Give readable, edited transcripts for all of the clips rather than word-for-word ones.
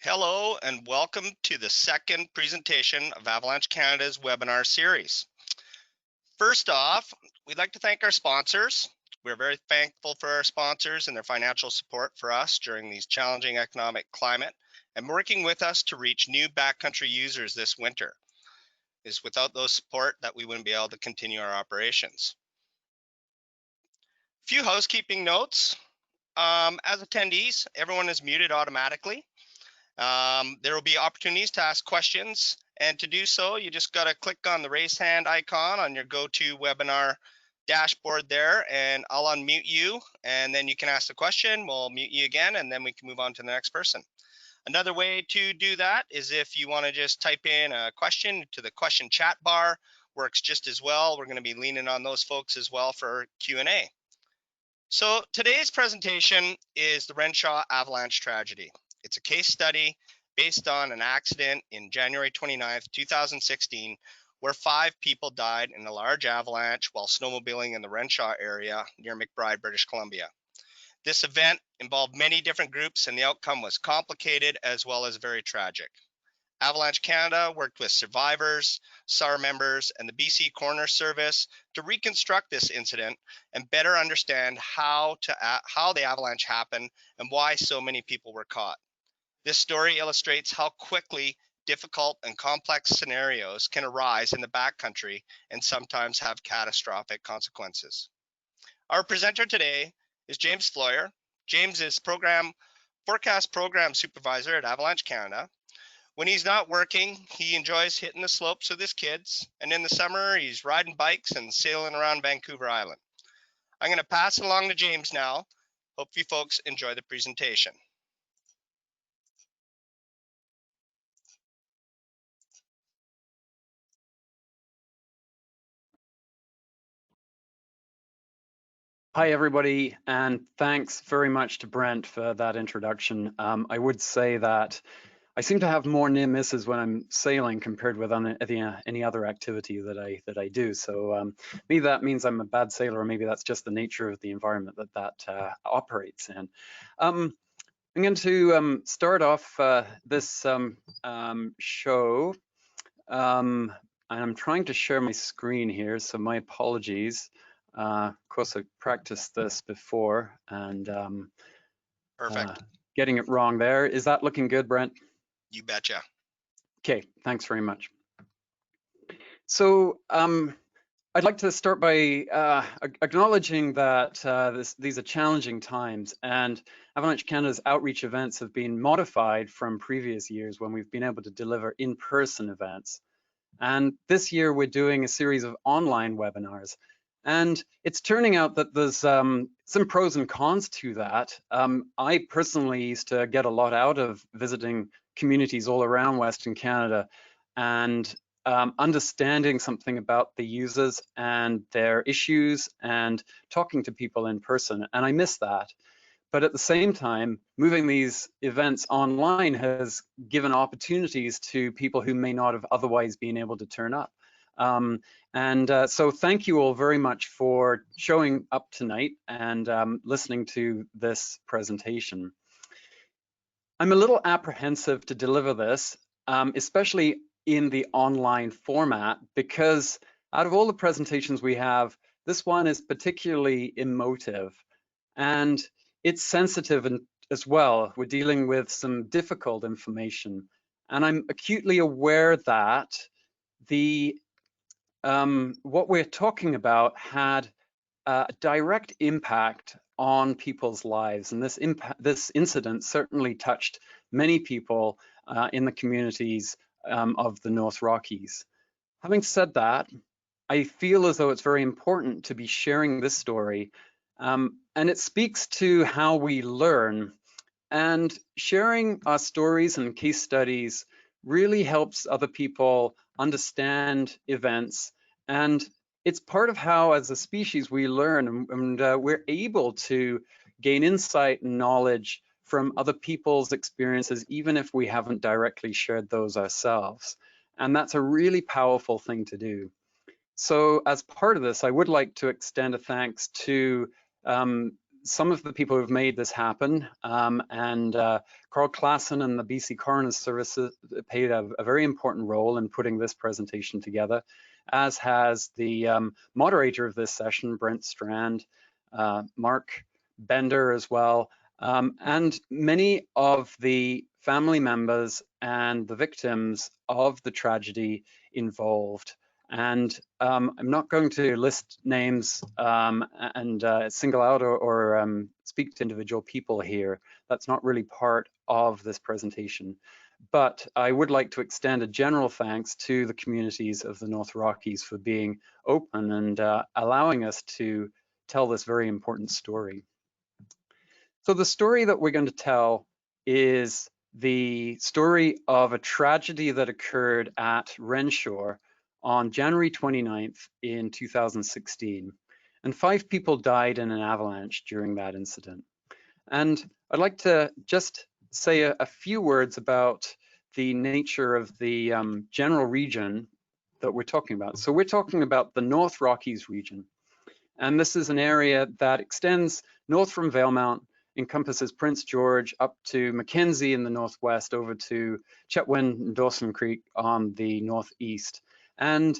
Hello and welcome to the second presentation of Avalanche Canada's webinar series. First off, we'd like to thank our sponsors. We're very thankful for our sponsors and their financial support for us during these challenging economic climate and working with us to reach new backcountry users this winter. It's without those support that we wouldn't be able to continue our operations. A few housekeeping notes. As attendees, everyone is muted automatically. There will be opportunities to ask questions, and to do so, you just got to click on the raise hand icon on your GoToWebinar dashboard there, and I'll unmute you, and then you can ask the question. We'll mute you again, and then we can move on to the next person. Another way to do that is if you want to just type in a question to the question chat bar, works just as well. We're going to be leaning on those folks as well for Q&A. So today's presentation is the Renshaw Avalanche Tragedy. It's a case study based on an accident in January 29th, 2016, where 5 people died in a large avalanche while snowmobiling in the Renshaw area near McBride, British Columbia. This event involved many different groups, and the outcome was complicated as well as very tragic. Avalanche Canada worked with survivors, SAR members, and the BC Coroners Service to reconstruct this incident and better understand how the avalanche happened and why so many people were caught. This story illustrates how quickly difficult and complex scenarios can arise in the backcountry and sometimes have catastrophic consequences. Our presenter today is James Floyer. James is Forecast Program Supervisor at Avalanche Canada. When he's not working, he enjoys hitting the slopes with his kids, and in the summer, he's riding bikes and sailing around Vancouver Island. I'm going to pass it along to James now. Hope you folks enjoy the presentation. Hi, everybody, and thanks very much to Brent for that introduction. I would say that I seem to have more near misses when I'm sailing compared with any other activity that I do. So maybe that means I'm a bad sailor, or maybe that's just the nature of the environment that operates in. I'm going to start off this show, and I'm trying to share my screen here, so my apologies. Of course, I practiced this before, and Perfect. Getting it wrong there. Is that looking good, Brent? You betcha. Okay, thanks very much. So I'd like to start by acknowledging that these are challenging times, and Avalanche Canada's outreach events have been modified from previous years when we've been able to deliver in-person events. And this year we're doing a series of online webinars. And it's turning out that there's some pros and cons to that. I personally used to get a lot out of visiting communities all around Western Canada and understanding something about the users and their issues and talking to people in person, and I miss that. But at the same time, moving these events online has given opportunities to people who may not have otherwise been able to turn up. So thank you all very much for showing up tonight and listening to this presentation. I'm a little apprehensive to deliver this, especially in the online format, because out of all the presentations we have, this one is particularly emotive and it's sensitive as well. We're dealing with some difficult information, and I'm acutely aware that what we're talking about had a direct impact on people's lives, and this incident certainly touched many people in the communities of the North Rockies. Having said that, I feel as though it's very important to be sharing this story, and it speaks to how we learn, and sharing our stories and case studies really helps other people understand events, and it's part of how as a species we learn, and we're able to gain insight and knowledge from other people's experiences, even if we haven't directly shared those ourselves. And that's a really powerful thing to do. So as part of this, I would like to extend a thanks to some of the people who've made this happen, and Carl Klassen and the BC Coroners Service played a very important role in putting this presentation together, as has the moderator of this session, Brent Strand, Mark Bender as well, and many of the family members and the victims of the tragedy involved. And I'm not going to list names and single out or speak to individual people here. That's not really part of this presentation. But I would like to extend a general thanks to the communities of the North Rockies for being open and allowing us to tell this very important story. So the story that we're going to tell is the story of a tragedy that occurred at Renshaw on January 29th in 2016. And 5 people died in an avalanche during that incident. And I'd like to just say a few words about the nature of the general region that we're talking about. So we're talking about the North Rockies region. And this is an area that extends north from Valemount, encompasses Prince George up to Mackenzie in the northwest, over to Chetwynd and Dawson Creek on the northeast. And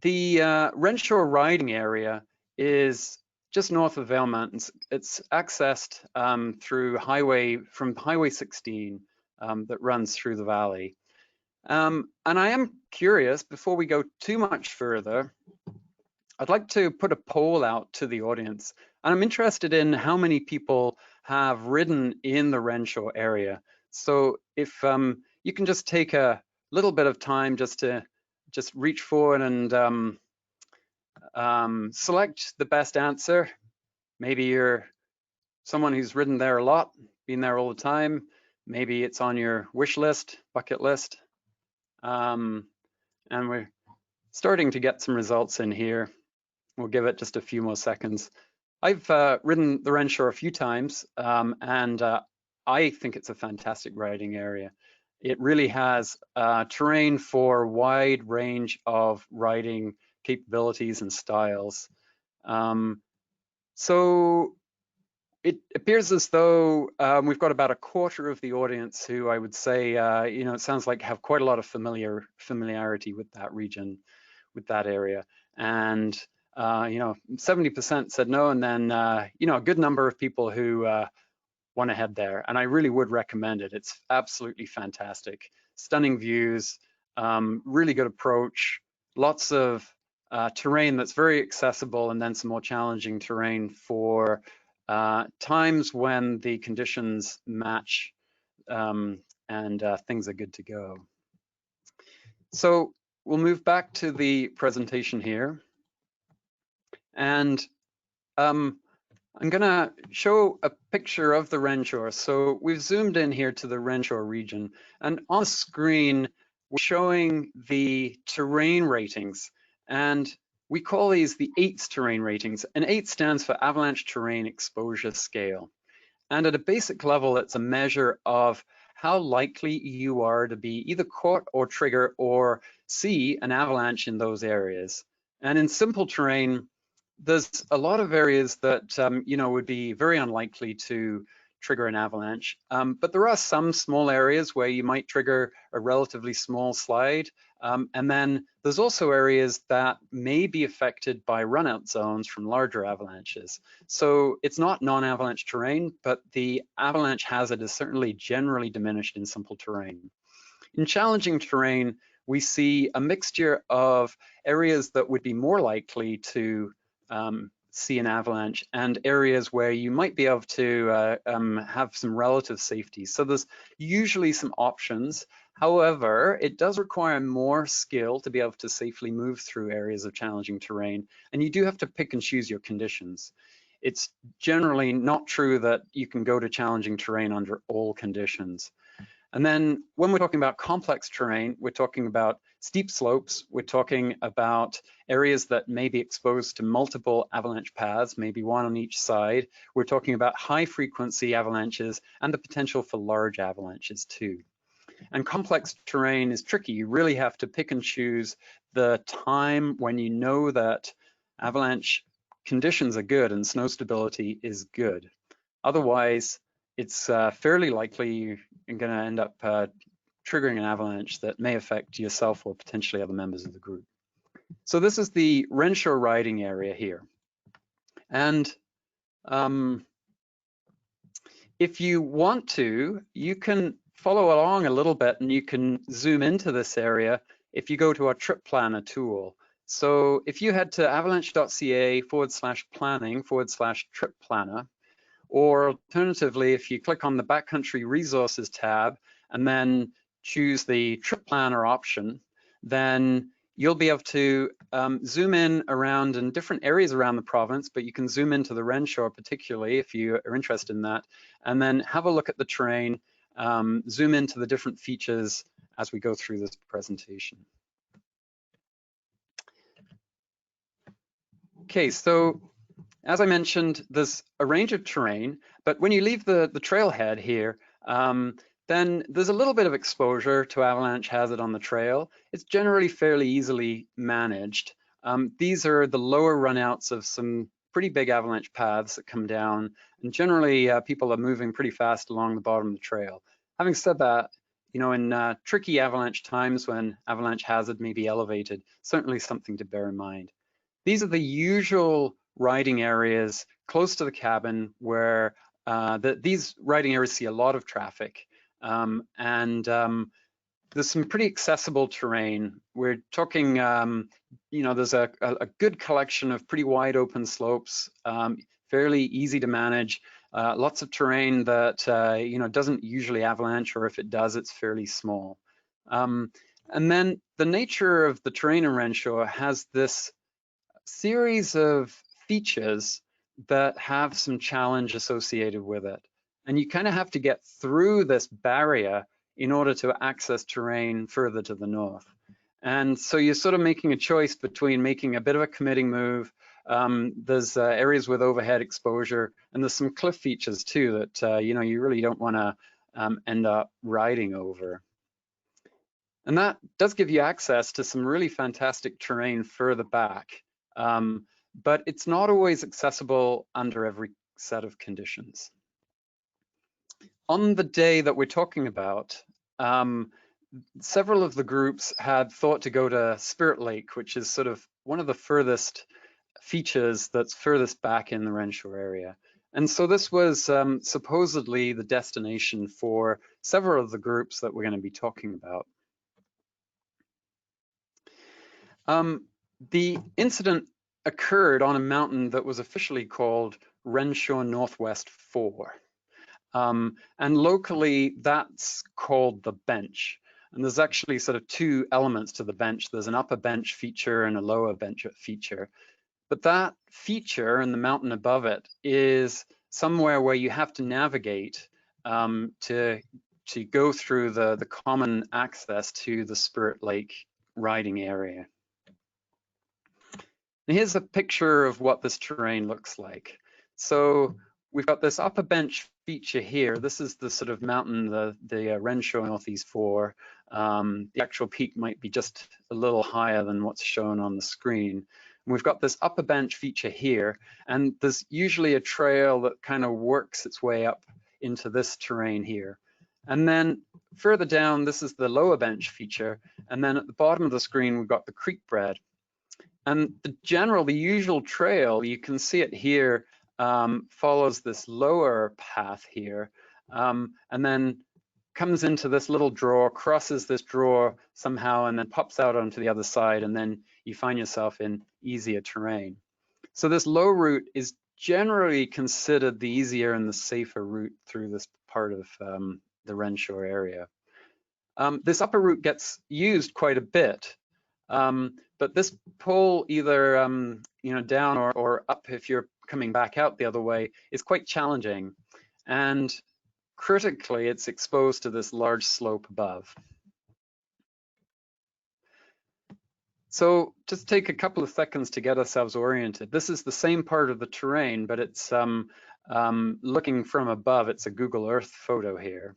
the Renshaw riding area is just north of Valemount. It's accessed through Highway 16 that runs through the valley. And I am curious, before we go too much further, I'd like to put a poll out to the audience. And I'm interested in how many people have ridden in the Renshaw area. So if you can just take a little bit of time just to reach forward and select the best answer. Maybe you're someone who's ridden there a lot, been there all the time. Maybe it's on your wish list, bucket list. And we're starting to get some results in here. We'll give it just a few more seconds. I've ridden the Renshaw a few times, and I think it's a fantastic riding area. It really has terrain for a wide range of riding capabilities and styles. So it appears as though we've got about a quarter of the audience who I would say, it sounds like have quite a lot of familiarity with that region, with that area. And 70% said no, and then a good number of people who want to head there, and I really would recommend it. It's absolutely fantastic. Stunning views, really good approach, lots of terrain that's very accessible, and then some more challenging terrain for times when the conditions match and things are good to go. So we'll move back to the presentation here. And I'm going to show a picture of the Renshaw. So we've zoomed in here to the Renshaw region, and on the screen we're showing the terrain ratings, and we call these the AITS terrain ratings, and AITS stands for Avalanche Terrain Exposure Scale. And at a basic level, it's a measure of how likely you are to be either caught or trigger or see an avalanche in those areas. And in simple terrain, there's a lot of areas that would be very unlikely to trigger an avalanche, but there are some small areas where you might trigger a relatively small slide, and then there's also areas that may be affected by runout zones from larger avalanches. So it's not non-avalanche terrain, but the avalanche hazard is certainly generally diminished in simple terrain. In challenging terrain, we see a mixture of areas that would be more likely to see an avalanche and areas where you might be able to have some relative safety. So there's usually some options. However, it does require more skill to be able to safely move through areas of challenging terrain, and you do have to pick and choose your conditions. It's generally not true that you can go to challenging terrain under all conditions. And then when we're talking about complex terrain, we're talking about steep slopes, we're talking about areas that may be exposed to multiple avalanche paths, maybe one on each side. We're talking about high frequency avalanches and the potential for large avalanches too. And complex terrain is tricky. You really have to pick and choose the time when you know that avalanche conditions are good and snow stability is good. Otherwise, it's fairly likely you're going to end up triggering an avalanche that may affect yourself or potentially other members of the group. So this is the Renshaw riding area here. And if you want to, you can follow along a little bit and you can zoom into this area if you go to our trip planner tool. So if you head to avalanche.ca/planning/trip planner, or alternatively, if you click on the backcountry resources tab and then choose the trip planner option, then you'll be able to zoom in around in different areas around the province, but you can zoom into the Renshaw particularly if you are interested in that, and then have a look at the terrain, zoom into the different features as we go through this presentation. Okay, so as I mentioned, there's a range of terrain, but when you leave the trailhead here, then there's a little bit of exposure to avalanche hazard on the trail. It's generally fairly easily managed. These are the lower runouts of some pretty big avalanche paths that come down, and generally people are moving pretty fast along the bottom of the trail. Having said that, you know, in tricky avalanche times when avalanche hazard may be elevated, certainly something to bear in mind. These are the usual riding areas close to the cabin where these riding areas see a lot of traffic. There's some pretty accessible terrain. We're talking, you know, there's a good collection of pretty wide open slopes, fairly easy to manage, lots of terrain that, you know, doesn't usually avalanche, or if it does, it's fairly small. And then the nature of the terrain in Renshaw has this series of features that have some challenge associated with it. And you kind of have to get through this barrier in order to access terrain further to the north. And so you're sort of making a choice between making a bit of a committing move. There's areas with overhead exposure, and there's some cliff features too that you know, you really don't want to end up riding over. And that does give you access to some really fantastic terrain further back. But it's not always accessible under every set of conditions. On the day that we're talking about, several of the groups had thought to go to Spirit Lake, which is sort of one of the furthest features that's furthest back in the Renshaw area. And so this was supposedly the destination for several of the groups that we're going to be talking about. The incident occurred on a mountain that was officially called Renshaw Northwest 4. And locally, that's called the bench. And there's actually sort of two elements to the bench. There's an upper bench feature and a lower bench feature. But that feature and the mountain above it is somewhere where you have to navigate to go through the common access to the Spirit Lake riding area. And here's a picture of what this terrain looks like. So we've got this upper bench feature here. This is the sort of mountain, the Renshaw Northeast 4. The actual peak might be just a little higher than what's shown on the screen. And we've got this upper bench feature here, and there's usually a trail that kind of works its way up into this terrain here. And then further down, this is the lower bench feature. And then at the bottom of the screen, we've got the creek bed. And the usual trail, you can see it here, follows this lower path here, and then comes into this little draw, crosses this draw somehow, and then pops out onto the other side, and then you find yourself in easier terrain. So this low route is generally considered the easier and the safer route through this part of the Renshaw area. This upper route gets used quite a bit. But this pull either you know, down or up if you're coming back out the other way is quite challenging, and critically it's exposed to this large slope above. So just take a couple of seconds to get ourselves oriented. This is the same part of the terrain, but it's looking from above. It's a Google Earth photo here,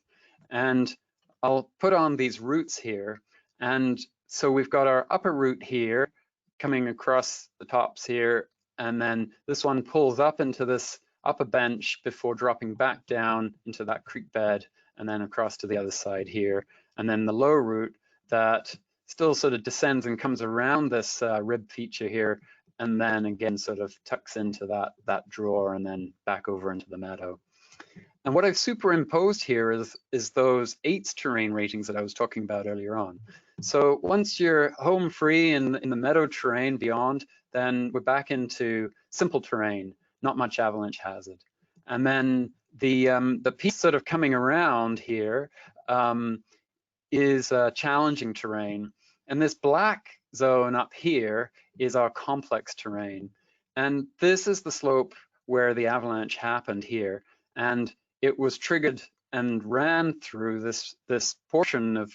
and I'll put on these routes here. And so we've got our upper route here coming across the tops here, and then this one pulls up into this upper bench before dropping back down into that creek bed and then across to the other side here. And then the low route that still sort of descends and comes around this rib feature here, and then again sort of tucks into that drawer and then back over into the meadow. And what I've superimposed here is those AITS terrain ratings that I was talking about earlier on. So once you're home free in the meadow terrain beyond, then we're back into simple terrain, not much avalanche hazard. And then the piece sort of coming around here is challenging terrain. And this black zone up here is our complex terrain. And this is the slope where the avalanche happened here. And it was triggered and ran through this portion of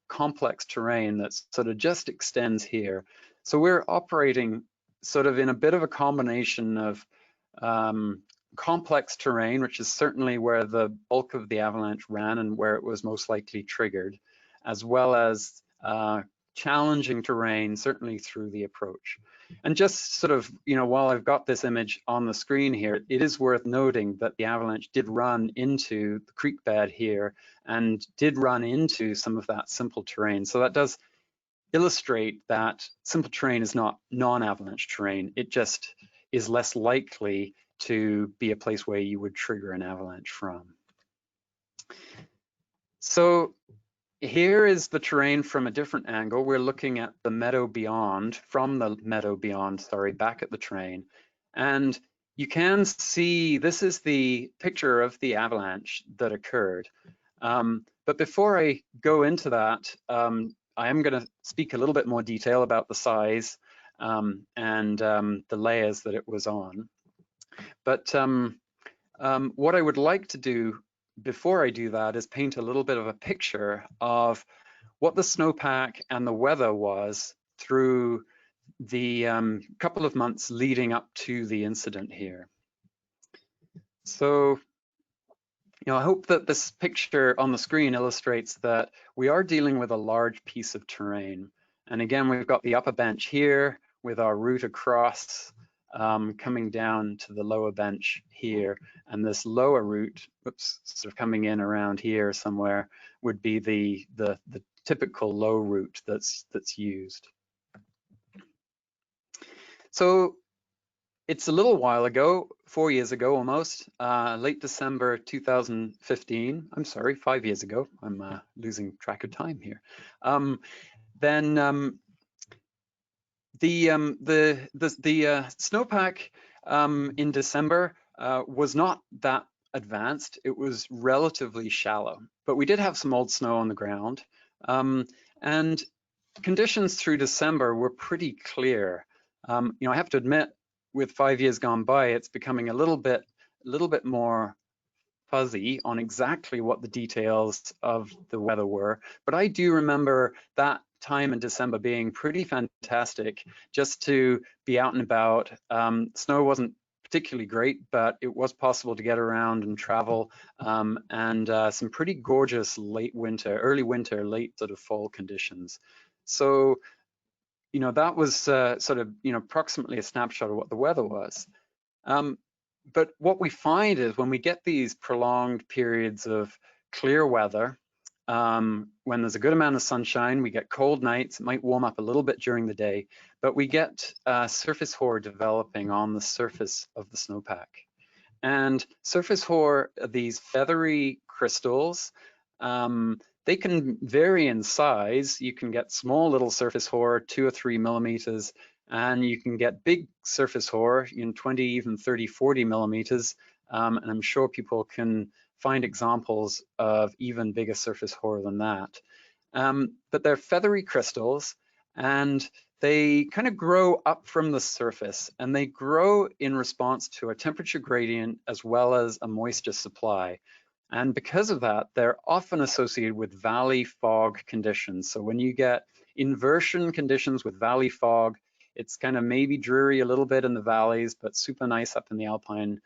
complex terrain that sort of just extends here. So we're operating sort of in a bit of a combination of complex terrain, which is certainly where the bulk of the avalanche ran and where it was most likely triggered, as well as challenging terrain, certainly through the approach. And just sort of, while I've got this image on the screen here, it is worth noting that the avalanche did run into the creek bed here and did run into some of that simple terrain. So that does illustrate that simple terrain is not non-avalanche terrain. It just is less likely to be a place where you would trigger an avalanche from. So here is the terrain from a different angle. We're looking at the meadow beyond, from the meadow beyond, sorry, back at the terrain. And you can see, this is the picture of the avalanche that occurred. But before I go into that, I am going to speak a little bit more detail about the size and the layers that it was on. But what I would like to do before I do that is paint a little bit of a picture of what the snowpack and the weather was through the couple of months leading up to the incident here. So, I hope that this picture on the screen illustrates that we are dealing with a large piece of terrain. And again, we've got the upper bench here with our route across coming down to the lower bench here, and this lower route, whoops, sort of coming in around here somewhere, would be the typical low route that's used. So it's a little while ago, 4 years ago almost, late December 2015. I'm sorry, 5 years ago. I'm losing track of time here. The snowpack in December was not that advanced. It was relatively shallow, but we did have some old snow on the ground. And conditions through December were pretty clear. I have to admit, with 5 years gone by, it's becoming a little bit more fuzzy on exactly what the details of the weather were. But I do remember that time in December being pretty fantastic, just to be out and about. Snow wasn't particularly great, but it was possible to get around and travel, and some pretty gorgeous late winter, early winter, late sort of fall conditions. So, that was sort of, approximately a snapshot of what the weather was. But what we find is when we get these prolonged periods of clear weather, when there's a good amount of sunshine, we get cold nights. It might warm up a little bit during the day, but we get surface hoar developing on the surface of the snowpack. And surface hoar are these feathery crystals. They can vary in size. You can get small little surface hoar, 2 or 3 millimeters, and you can get big surface hoar in 20, even 30, 40 millimeters. And I'm sure people can find examples of even bigger surface hoar than that. But they're feathery crystals, and they kind of grow up from the surface, and they grow in response to a temperature gradient as well as a moisture supply. And because of that, they're often associated with valley fog conditions. So when you get inversion conditions with valley fog, it's kind of maybe dreary a little bit in the valleys, but super nice up in the alpine.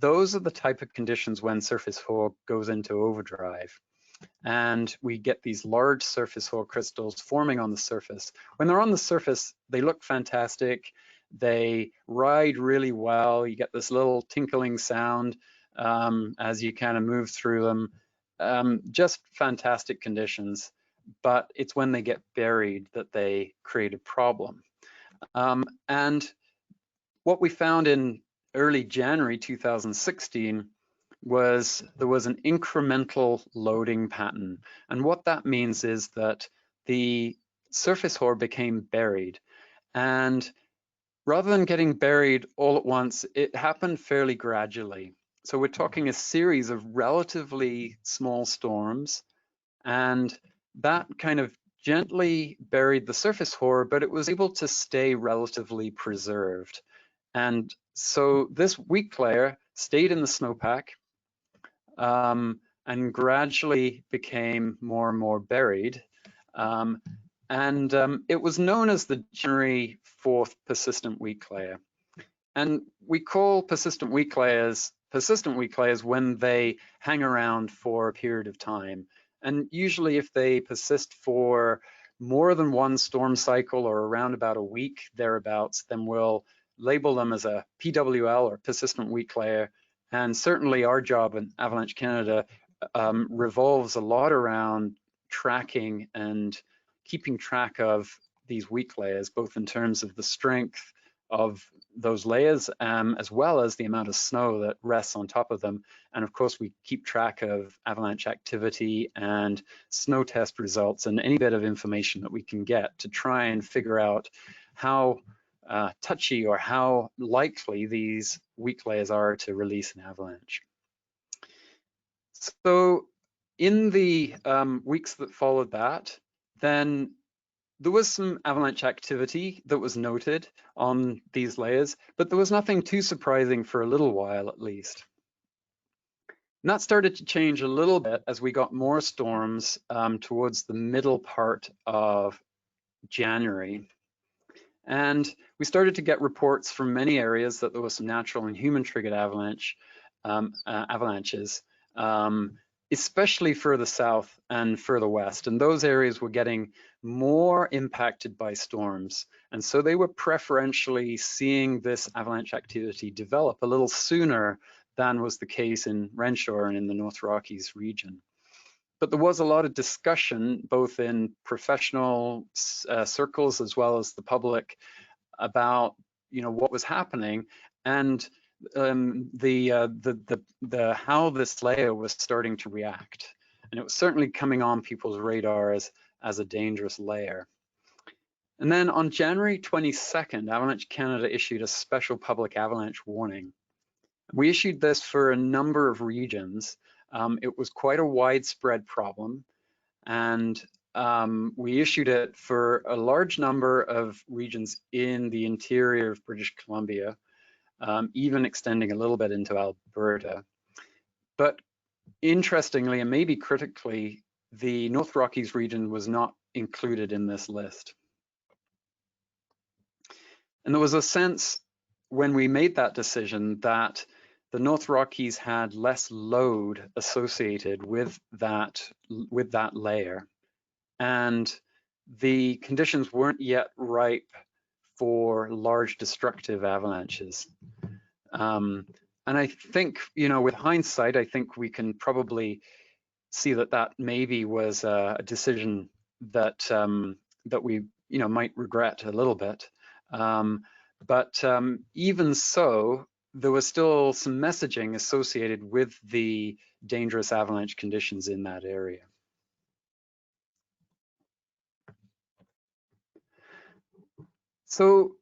Those are the type of conditions when surface hoar goes into overdrive. And we get these large surface hoar crystals forming on the surface. When they're on the surface, they look fantastic. They ride really well. You get this little tinkling sound as you kind of move through them. Just fantastic conditions, but it's when they get buried that they create a problem. And what we found in early January 2016 was there was an incremental loading pattern. And what that means is that the surface ore became buried. And rather than getting buried all at once, it happened fairly gradually. So we're talking a series of relatively small storms, and that kind of gently buried the surface ore, but it was able to stay relatively preserved. And so this weak layer stayed in the snowpack and gradually became more and more buried. It was known as the January 4th persistent weak layer. And we call persistent weak layers when they hang around for a period of time. And usually if they persist for more than one storm cycle or around about a week thereabouts, then we'll label them as a PWL or persistent weak layer. And certainly our job in Avalanche Canada revolves a lot around tracking and keeping track of these weak layers, both in terms of the strength of those layers, as well as the amount of snow that rests on top of them. And of course, we keep track of avalanche activity and snow test results and any bit of information that we can get to try and figure out how touchy or how likely these weak layers are to release an avalanche. So in the weeks that followed that, then there was some avalanche activity that was noted on these layers, but there was nothing too surprising for a little while at least. And that started to change a little bit as we got more storms towards the middle part of January. And we started to get reports from many areas that there was some natural and human-triggered avalanches, especially further south and further west. And those areas were getting more impacted by storms. And so they were preferentially seeing this avalanche activity develop a little sooner than was the case in Renshaw and in the North Rockies region. But there was a lot of discussion, both in professional circles as well as the public, about what was happening and how this layer was starting to react. And it was certainly coming on people's radar as a dangerous layer. And then on January 22nd, Avalanche Canada issued a special public avalanche warning. We issued this for a number of regions. It was quite a widespread problem, and we issued it for a large number of regions in the interior of British Columbia, even extending a little bit into Alberta. But interestingly, and maybe critically, the North Rockies region was not included in this list. And there was a sense when we made that decision that the North Rockies had less load associated with that layer, and the conditions weren't yet ripe for large destructive avalanches. And I think, with hindsight, I think we can probably see that maybe was a decision that that we might regret a little bit. But even so, there was still some messaging associated with the dangerous avalanche conditions in that area. So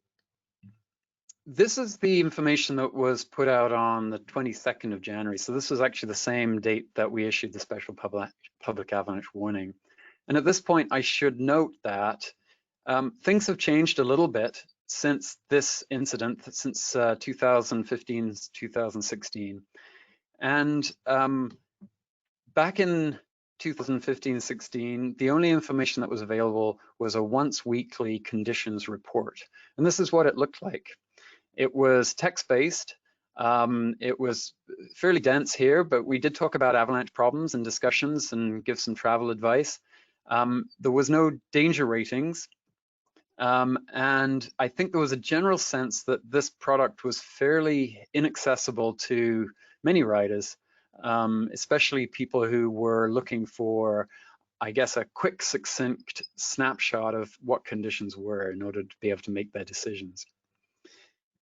this is the information that was put out on the 22nd of January. So this was actually the same date that we issued the special public avalanche warning. And at this point, I should note that things have changed a little bit since this incident, since 2015, 2016. And back in 2015-16, the only information that was available was a once weekly conditions report. And this is what it looked like. It was text-based. It was fairly dense here, but we did talk about avalanche problems and discussions and give some travel advice. There was no danger ratings. And I think there was a general sense that this product was fairly inaccessible to many riders, especially people who were looking for, I guess, a quick, succinct snapshot of what conditions were in order to be able to make their decisions.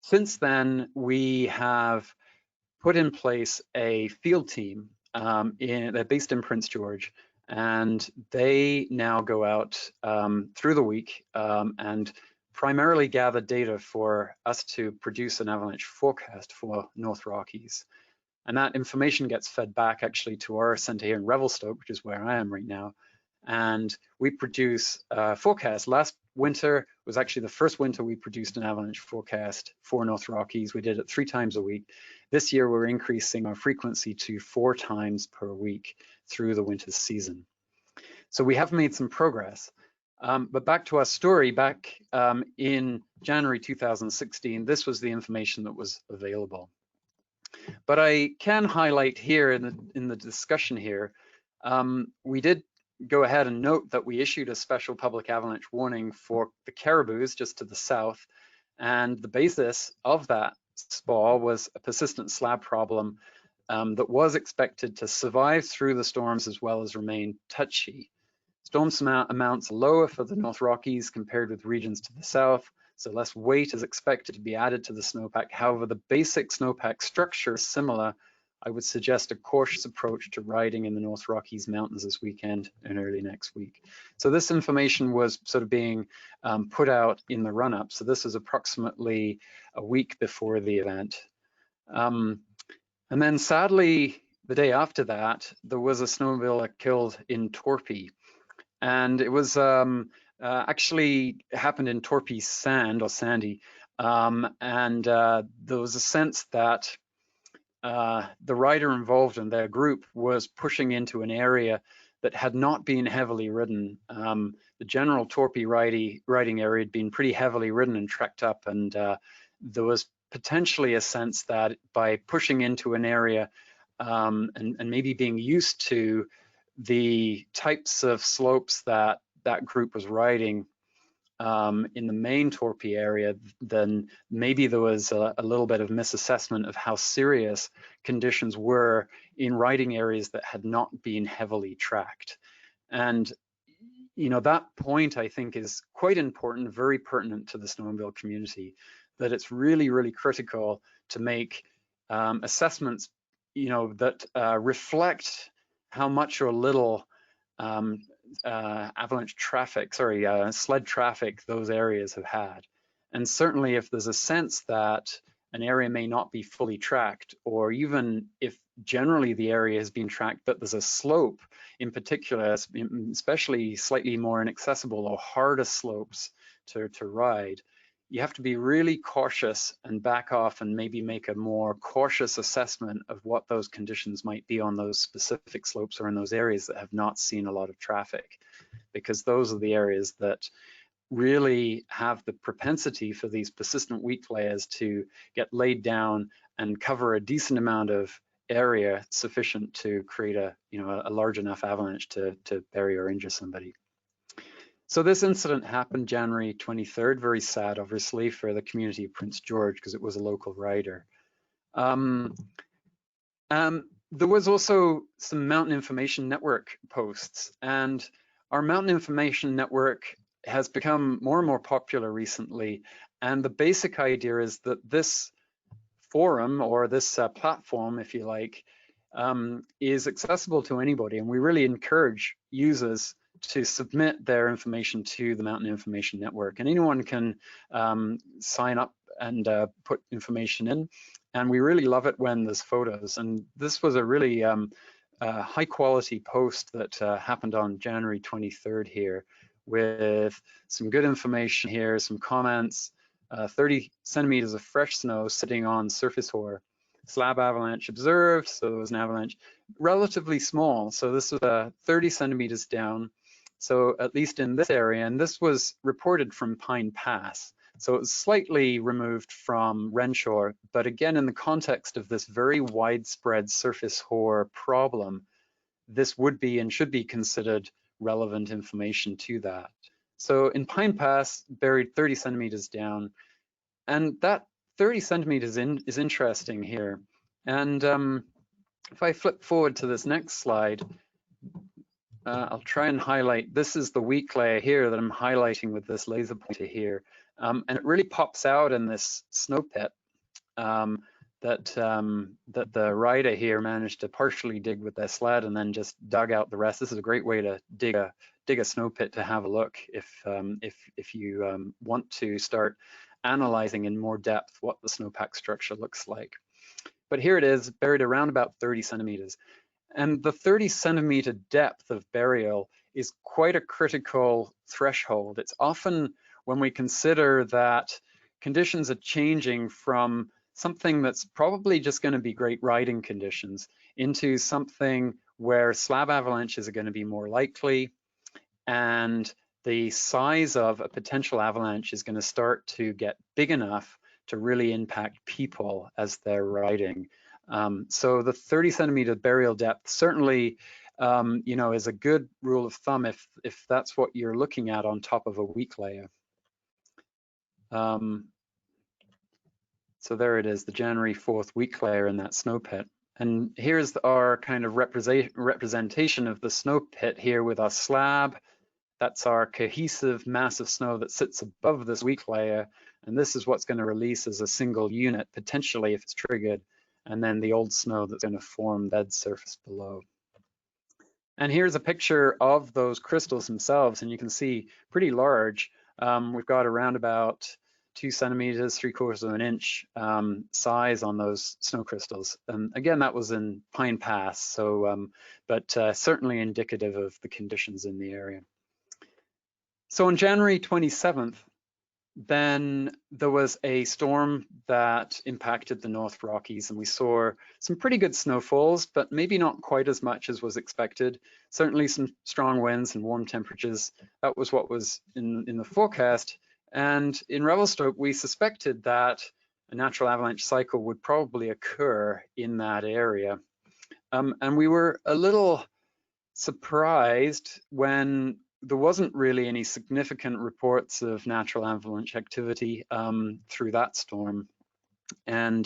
Since then, we have put in place a field team. They're based in Prince George, and they now go out through the week and primarily gather data for us to produce an avalanche forecast for North Rockies. And that information gets fed back actually to our center here in Revelstoke, which is where I am right now. And we produce a forecast. Last winter was actually the first winter we produced an avalanche forecast for North Rockies. We did it 3 times a week. This year, we're increasing our frequency to 4 times per week through the winter season. So we have made some progress. But back to our story, back in January 2016, this was the information that was available. But I can highlight here in the discussion here, we did go ahead and note that we issued a special public avalanche warning for the Caribous just to the south. And the basis of that SPAW was a persistent slab problem that was expected to survive through the storms as well as remain touchy. Storm amounts are lower for the North Rockies compared with regions to the south, so less weight is expected to be added to the snowpack. However, the basic snowpack structure is similar. I would suggest a cautious approach to riding in the North Rockies mountains this weekend and early next week. So this information was sort of being put out in the run-up. So this is approximately a week before the event. And then sadly, the day after that, there was a snowmobile killed in Torpy. And it was actually happened in Torpy Sand or Sandy. And there was a sense that the rider involved in their group was pushing into an area that had not been heavily ridden. The general Torpy riding area had been pretty heavily ridden and trekked up, and there was potentially a sense that by pushing into an area and maybe being used to the types of slopes that that group was riding in the main Torpy area, then maybe there was a little bit of misassessment of how serious conditions were in riding areas that had not been heavily tracked. And you know, that point I think is quite important, very pertinent to the snowmobile community, that it's really, really critical to make assessments, you know, that reflect how much or little avalanche traffic, sled traffic those areas have had. And certainly if there's a sense that an area may not be fully tracked, or even if generally the area has been tracked, but there's a slope in particular, especially slightly more inaccessible or harder slopes to ride, you have to be really cautious and back off and maybe make a more cautious assessment of what those conditions might be on those specific slopes or in those areas that have not seen a lot of traffic, because those are the areas that really have the propensity for these persistent weak layers to get laid down and cover a decent amount of area sufficient to create a large enough avalanche to bury or injure somebody. So this incident happened January 23rd, very sad, obviously, for the community of Prince George because it was a local rider. There was also some Mountain Information Network posts, and our Mountain Information Network has become more and more popular recently. And the basic idea is that this forum or this platform, if you like, is accessible to anybody. And we really encourage users to submit their information to the Mountain Information Network, and anyone can sign up and put information in. And we really love it when there's photos. And this was a really high quality post that happened on January 23rd here, with some good information here, some comments, 30 centimeters of fresh snow sitting on surface hoar. Slab avalanche observed, so there was an avalanche relatively small. So this was 30 centimeters down. So at least in this area, and this was reported from Pine Pass. So it was slightly removed from Renshaw, but again, in the context of this very widespread surface hoar problem, this would be and should be considered relevant information to that. So in Pine Pass, buried 30 centimeters down, and that 30 centimeters is interesting here. And if I flip forward to this next slide, I'll try and highlight, this is the weak layer here that I'm highlighting with this laser pointer here. And it really pops out in this snow pit that the rider here managed to partially dig with their sled and then just dug out the rest. This is a great way to dig a snow pit to have a look if you want to start analyzing in more depth what the snowpack structure looks like. But here it is, buried around about 30 centimeters. And the 30 centimeter depth of burial is quite a critical threshold. It's often when we consider that conditions are changing from something that's probably just going to be great riding conditions into something where slab avalanches are going to be more likely, and the size of a potential avalanche is going to start to get big enough to really impact people as they're riding. So the 30 centimeter burial depth certainly, is a good rule of thumb if that's what you're looking at on top of a weak layer. So there it is, the January 4th weak layer in that snow pit. And here's our kind of representation of the snow pit here with our slab. That's our cohesive mass of snow that sits above this weak layer. And this is what's going to release as a single unit, potentially if it's triggered, and then the old snow that's going to form bed surface below. And here's a picture of those crystals themselves, and you can see pretty large. We've got around about 2 centimeters, 3/4 of an inch size on those snow crystals. Again, that was in Pine Pass, so but certainly indicative of the conditions in the area. So on January 27th, then there was a storm that impacted the North Rockies, and we saw some pretty good snowfalls, but maybe not quite as much as was expected. Certainly some strong winds and warm temperatures. That was what was in the forecast. And in Revelstoke, we suspected that a natural avalanche cycle would probably occur in that area. And we were a little surprised when there wasn't really any significant reports of natural avalanche activity through that storm. And,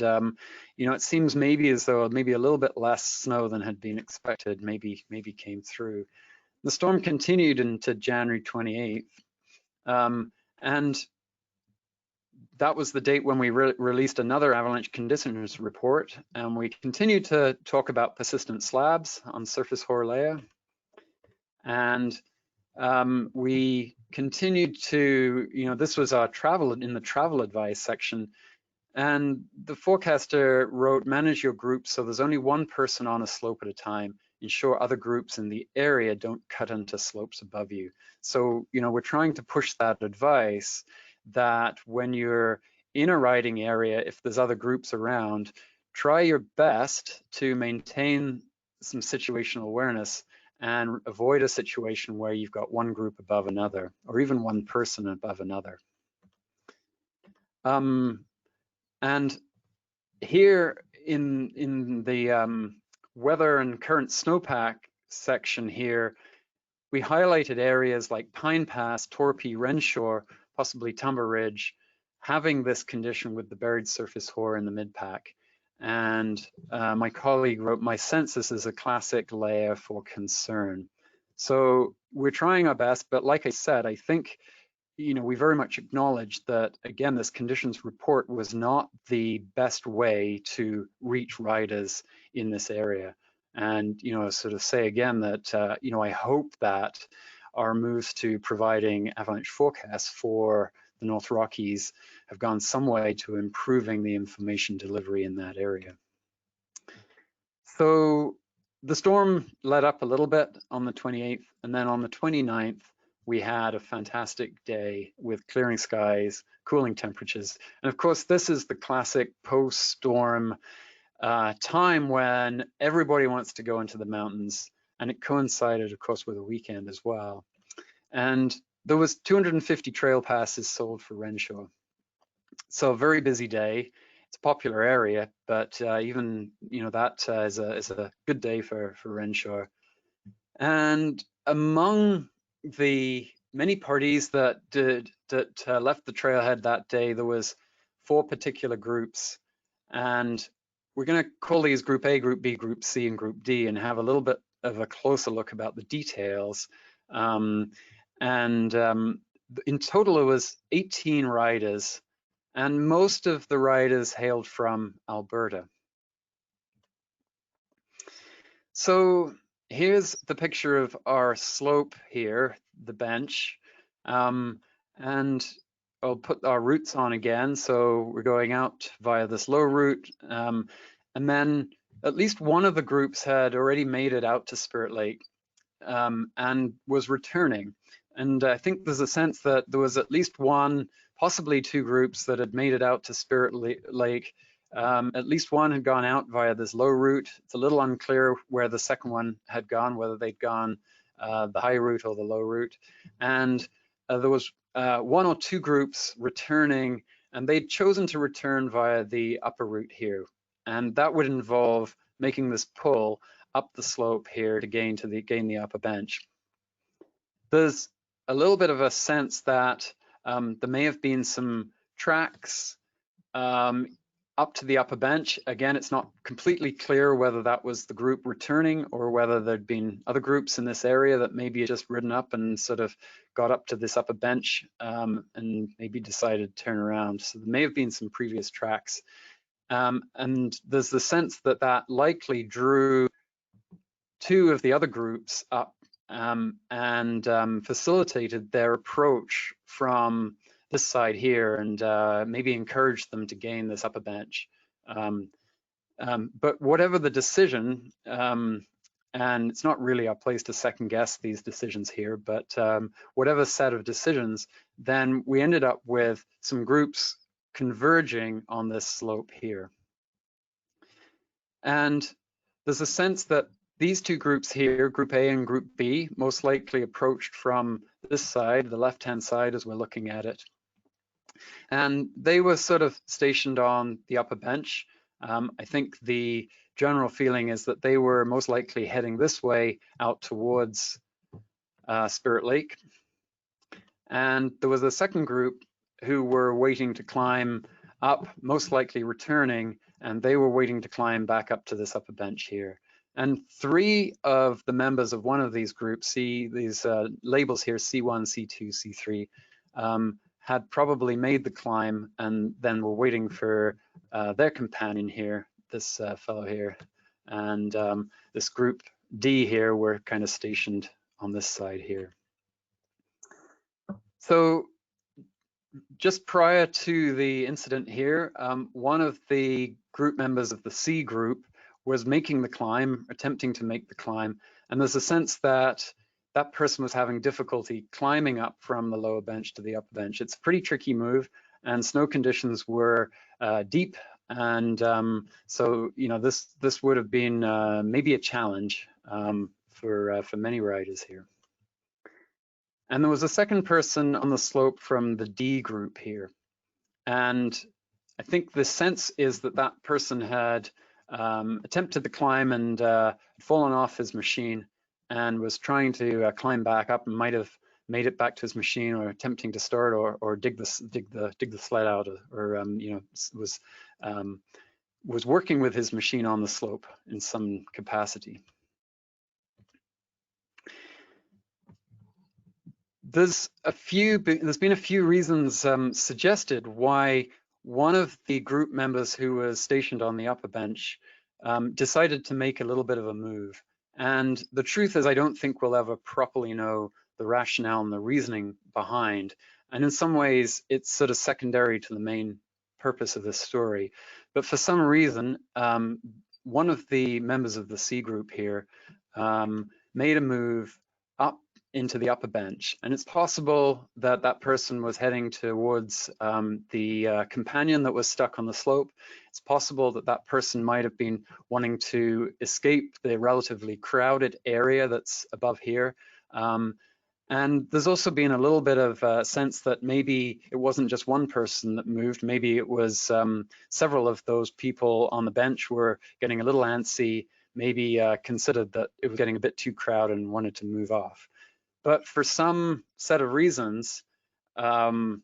it seems maybe as though maybe a little bit less snow than had been expected maybe came through. The storm continued into January 28th. And that was the date when we released another avalanche conditions report. And we continued to talk about persistent slabs on surface hoar layer. And we continued to, this was our in the travel advice section, and the forecaster wrote, manage your groups so there's only one person on a slope at a time. Ensure other groups in the area don't cut into slopes above you. So, we're trying to push that advice that when you're in a riding area, if there's other groups around, try your best to maintain some situational awareness and avoid a situation where you've got one group above another, or even one person above another. And here in the weather and current snowpack section here, we highlighted areas like Pine Pass, Torpy, Renshaw, possibly Tumber Ridge, having this condition with the buried surface hoar in the mid-pack. And my colleague wrote, my sense this is a classic layer for concern. So we're trying our best, but like I said, I think, we very much acknowledge that, again, this conditions report was not the best way to reach riders in this area. And, sort of say again that, I hope that our moves to providing avalanche forecasts for the North Rockies have gone some way to improving the information delivery in that area. So the storm let up a little bit on the 28th, and then on the 29th, we had a fantastic day with clearing skies, cooling temperatures. And of course, this is the classic post-storm time when everybody wants to go into the mountains, and it coincided, of course, with a weekend as well. And there was 250 trail passes sold for Renshaw. So a very busy day. It's a popular area, but even, that is a good day for Renshaw. And among the many parties that left the trailhead that day. There was 4 particular groups, and we're going to call these Group A, Group B, Group C, and Group D, and have a little bit of a closer look about the details. In total, it was 18 riders, and most of the riders hailed from Alberta. So here's the picture of our slope here, the bench, and I'll put our routes on again. So we're going out via this low route, and then at least one of the groups had already made it out to Spirit Lake and was returning. And I think there's a sense that there was at least one, possibly 2 groups that had made it out to Spirit Lake. At least one had gone out via this low route. It's a little unclear where the second one had gone, whether they'd gone the high route or the low route. And there was 1 or 2 groups returning, and they'd chosen to return via the upper route here. And that would involve making this pull up the slope here to gain the upper bench. There's a little bit of a sense that there may have been some tracks up to the upper bench. Again, it's not completely clear whether that was the group returning or whether there'd been other groups in this area that maybe had just ridden up and sort of got up to this upper bench and maybe decided to turn around. So there may have been some previous tracks. And there's the sense that that likely drew 2 of the other groups up and facilitated their approach from this side here and maybe encouraged them to gain this upper bench. But whatever the decision, and it's not really our place to second guess these decisions here, but whatever set of decisions, then we ended up with some groups converging on this slope here. And there's a sense that these 2 groups here, Group A and Group B, most likely approached from this side, the left-hand side as we're looking at it. And they were sort of stationed on the upper bench. I think the general feeling is that they were most likely heading this way out towards Spirit Lake. And there was a second group who were waiting to climb up, most likely returning, and they were waiting to climb back up to this upper bench here. And 3 of the members of one of these groups, see these labels here, C1, C2, C3, had probably made the climb and then were waiting for their companion here, this fellow here. And this group D here were kind of stationed on this side here. So just prior to the incident here, one of the group members of the C group was making the climb, attempting to make the climb, and there's a sense that that person was having difficulty climbing up from the lower bench to the upper bench. It's a pretty tricky move, and snow conditions were deep, and so this would have been maybe a challenge for many riders here. And there was a second person on the slope from the D group here, and I think the sense is that that person had attempted the climb and fallen off his machine and was trying to climb back up and might have made it back to his machine or attempting to start or dig the sled out or was working with his machine on the slope in some capacity. There's been a few reasons suggested why one of the group members who was stationed on the upper bench decided to make a little bit of a move. And the truth is, I don't think we'll ever properly know the rationale and the reasoning behind. And in some ways, it's sort of secondary to the main purpose of this story. But for some reason, one of the members of the C group here made a move up into the upper bench, and it's possible that that person was heading towards the companion that was stuck on the slope. It's possible that that person might have been wanting to escape the relatively crowded area that's above here. And there's also been a little bit of a sense that maybe it wasn't just one person that moved, maybe it was several of those people on the bench were getting a little antsy, maybe considered that it was getting a bit too crowded and wanted to move off. But for some set of reasons, one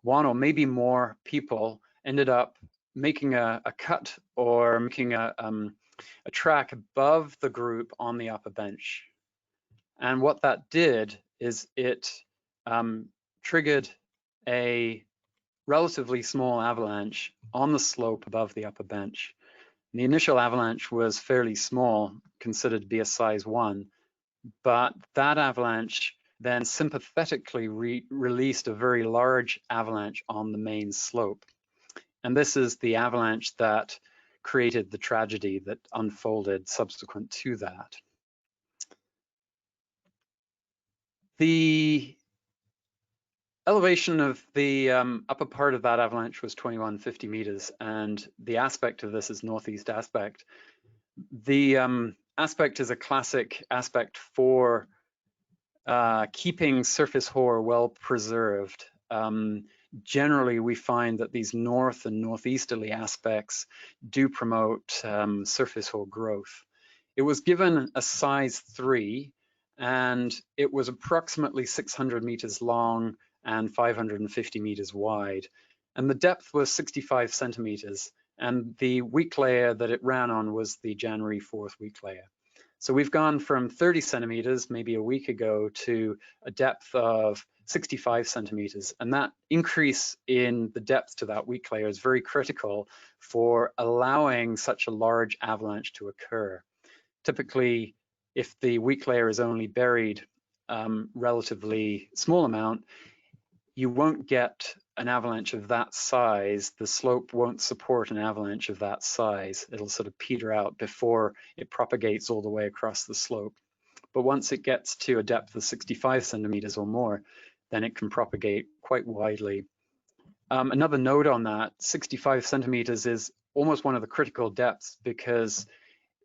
or maybe more people ended up making a cut or making a track above the group on the upper bench. And what that did is it triggered a relatively small avalanche on the slope above the upper bench. And the initial avalanche was fairly small, considered to be a size 1, but that avalanche then sympathetically released a very large avalanche on the main slope. And this is the avalanche that created the tragedy that unfolded subsequent to that. The elevation of the upper part of that avalanche was 2150 meters, and the aspect of this is northeast aspect. The aspect is a classic aspect for keeping surface hoar well preserved. Generally, we find that these north and northeasterly aspects do promote surface hoar growth. It was given a size 3, and it was approximately 600 meters long and 550 meters wide. And the depth was 65 centimeters, and the weak layer that it ran on was the January 4th weak layer. So we've gone from 30 centimeters maybe a week ago to a depth of 65 centimeters. And that increase in the depth to that weak layer is very critical for allowing such a large avalanche to occur. Typically, if the weak layer is only buried relatively small amount, you won't get an avalanche of that size. The slope won't support an avalanche of that size. It'll sort of peter out before it propagates all the way across the slope. But once it gets to a depth of 65 centimeters or more, then it can propagate quite widely. Another note on that, 65 centimeters is almost one of the critical depths because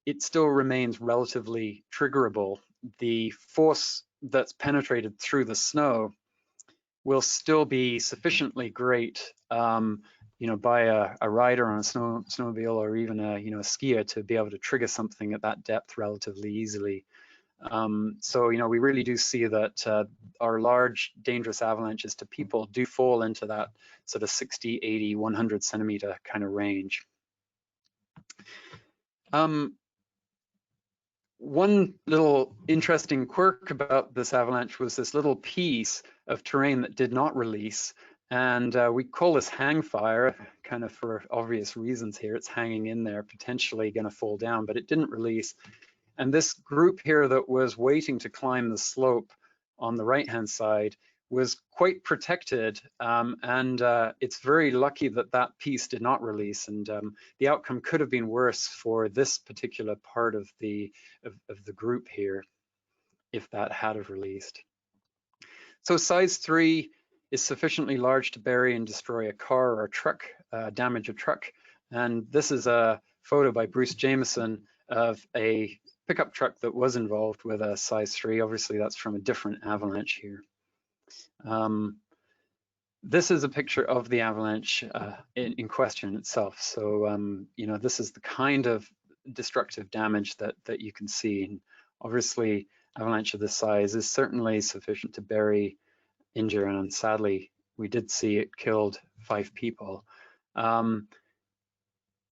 it still remains relatively triggerable. The force that's penetrated through the snow will still be sufficiently great, by a rider on a snowmobile or even a skier to be able to trigger something at that depth relatively easily. So we really do see that our large dangerous avalanches to people do fall into that sort of 60, 80, 100 centimeter kind of range. One little interesting quirk about this avalanche was this little piece of terrain that did not release, and we call this hang fire, kind of for obvious reasons here. It's hanging in there, potentially going to fall down, but it didn't release. And this group here that was waiting to climb the slope on the right-hand side was quite protected, and it's very lucky that that piece did not release, and the outcome could have been worse for this particular part of the group here if that had have released. So size 3 is sufficiently large to bury and destroy a car or a truck, damage a truck, and this is a photo by Bruce Jameson of a pickup truck that was involved with a size 3. Obviously that's from a different avalanche here. This is a picture of the avalanche in question itself. So, this is the kind of destructive damage that you can see. And obviously, avalanche of this size is certainly sufficient to bury, injure, and sadly, we did see it killed 5 people.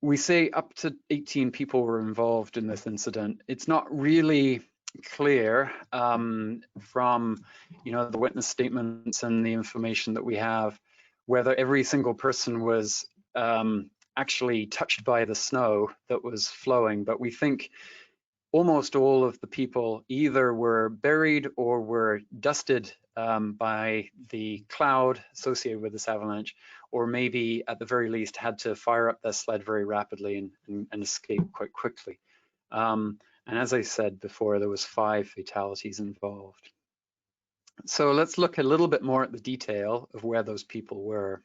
We say up to 18 people were involved in this incident. It's not really clear from the witness statements and the information that we have whether every single person was actually touched by the snow that was flowing, but we think almost all of the people either were buried or were dusted by the cloud associated with this avalanche, or maybe at the very least had to fire up their sled very rapidly and escape quite quickly. And as I said before, there was 5 fatalities involved. So let's look a little bit more at the detail of where those people were.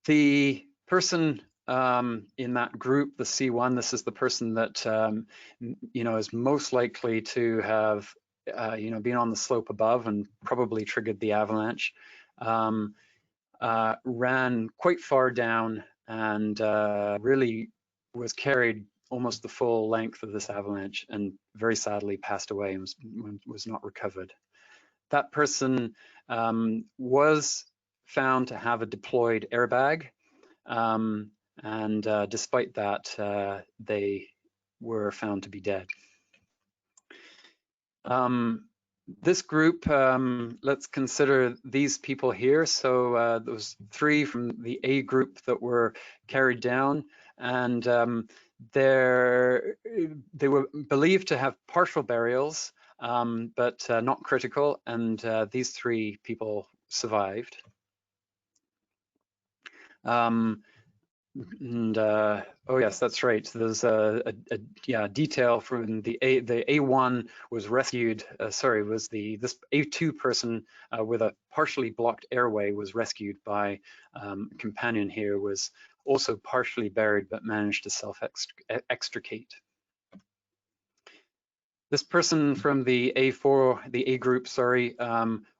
The person in that group, the C1, this is the person that is most likely to have been on the slope above and probably triggered the avalanche. Ran quite far down and really was carried almost the full length of this avalanche and very sadly passed away and was not recovered. That person was found to have a deployed airbag, and despite that, they were found to be dead. This group, let's consider these people here. So those 3 from the A group that were carried down, and they were believed to have partial burials, but not critical, and these 3 people survived. Oh yes, that's right. There's a detail from the A1 was rescued. This A2 person with a partially blocked airway was rescued by a companion here, was also partially buried but managed to self-extricate. This person from the A group,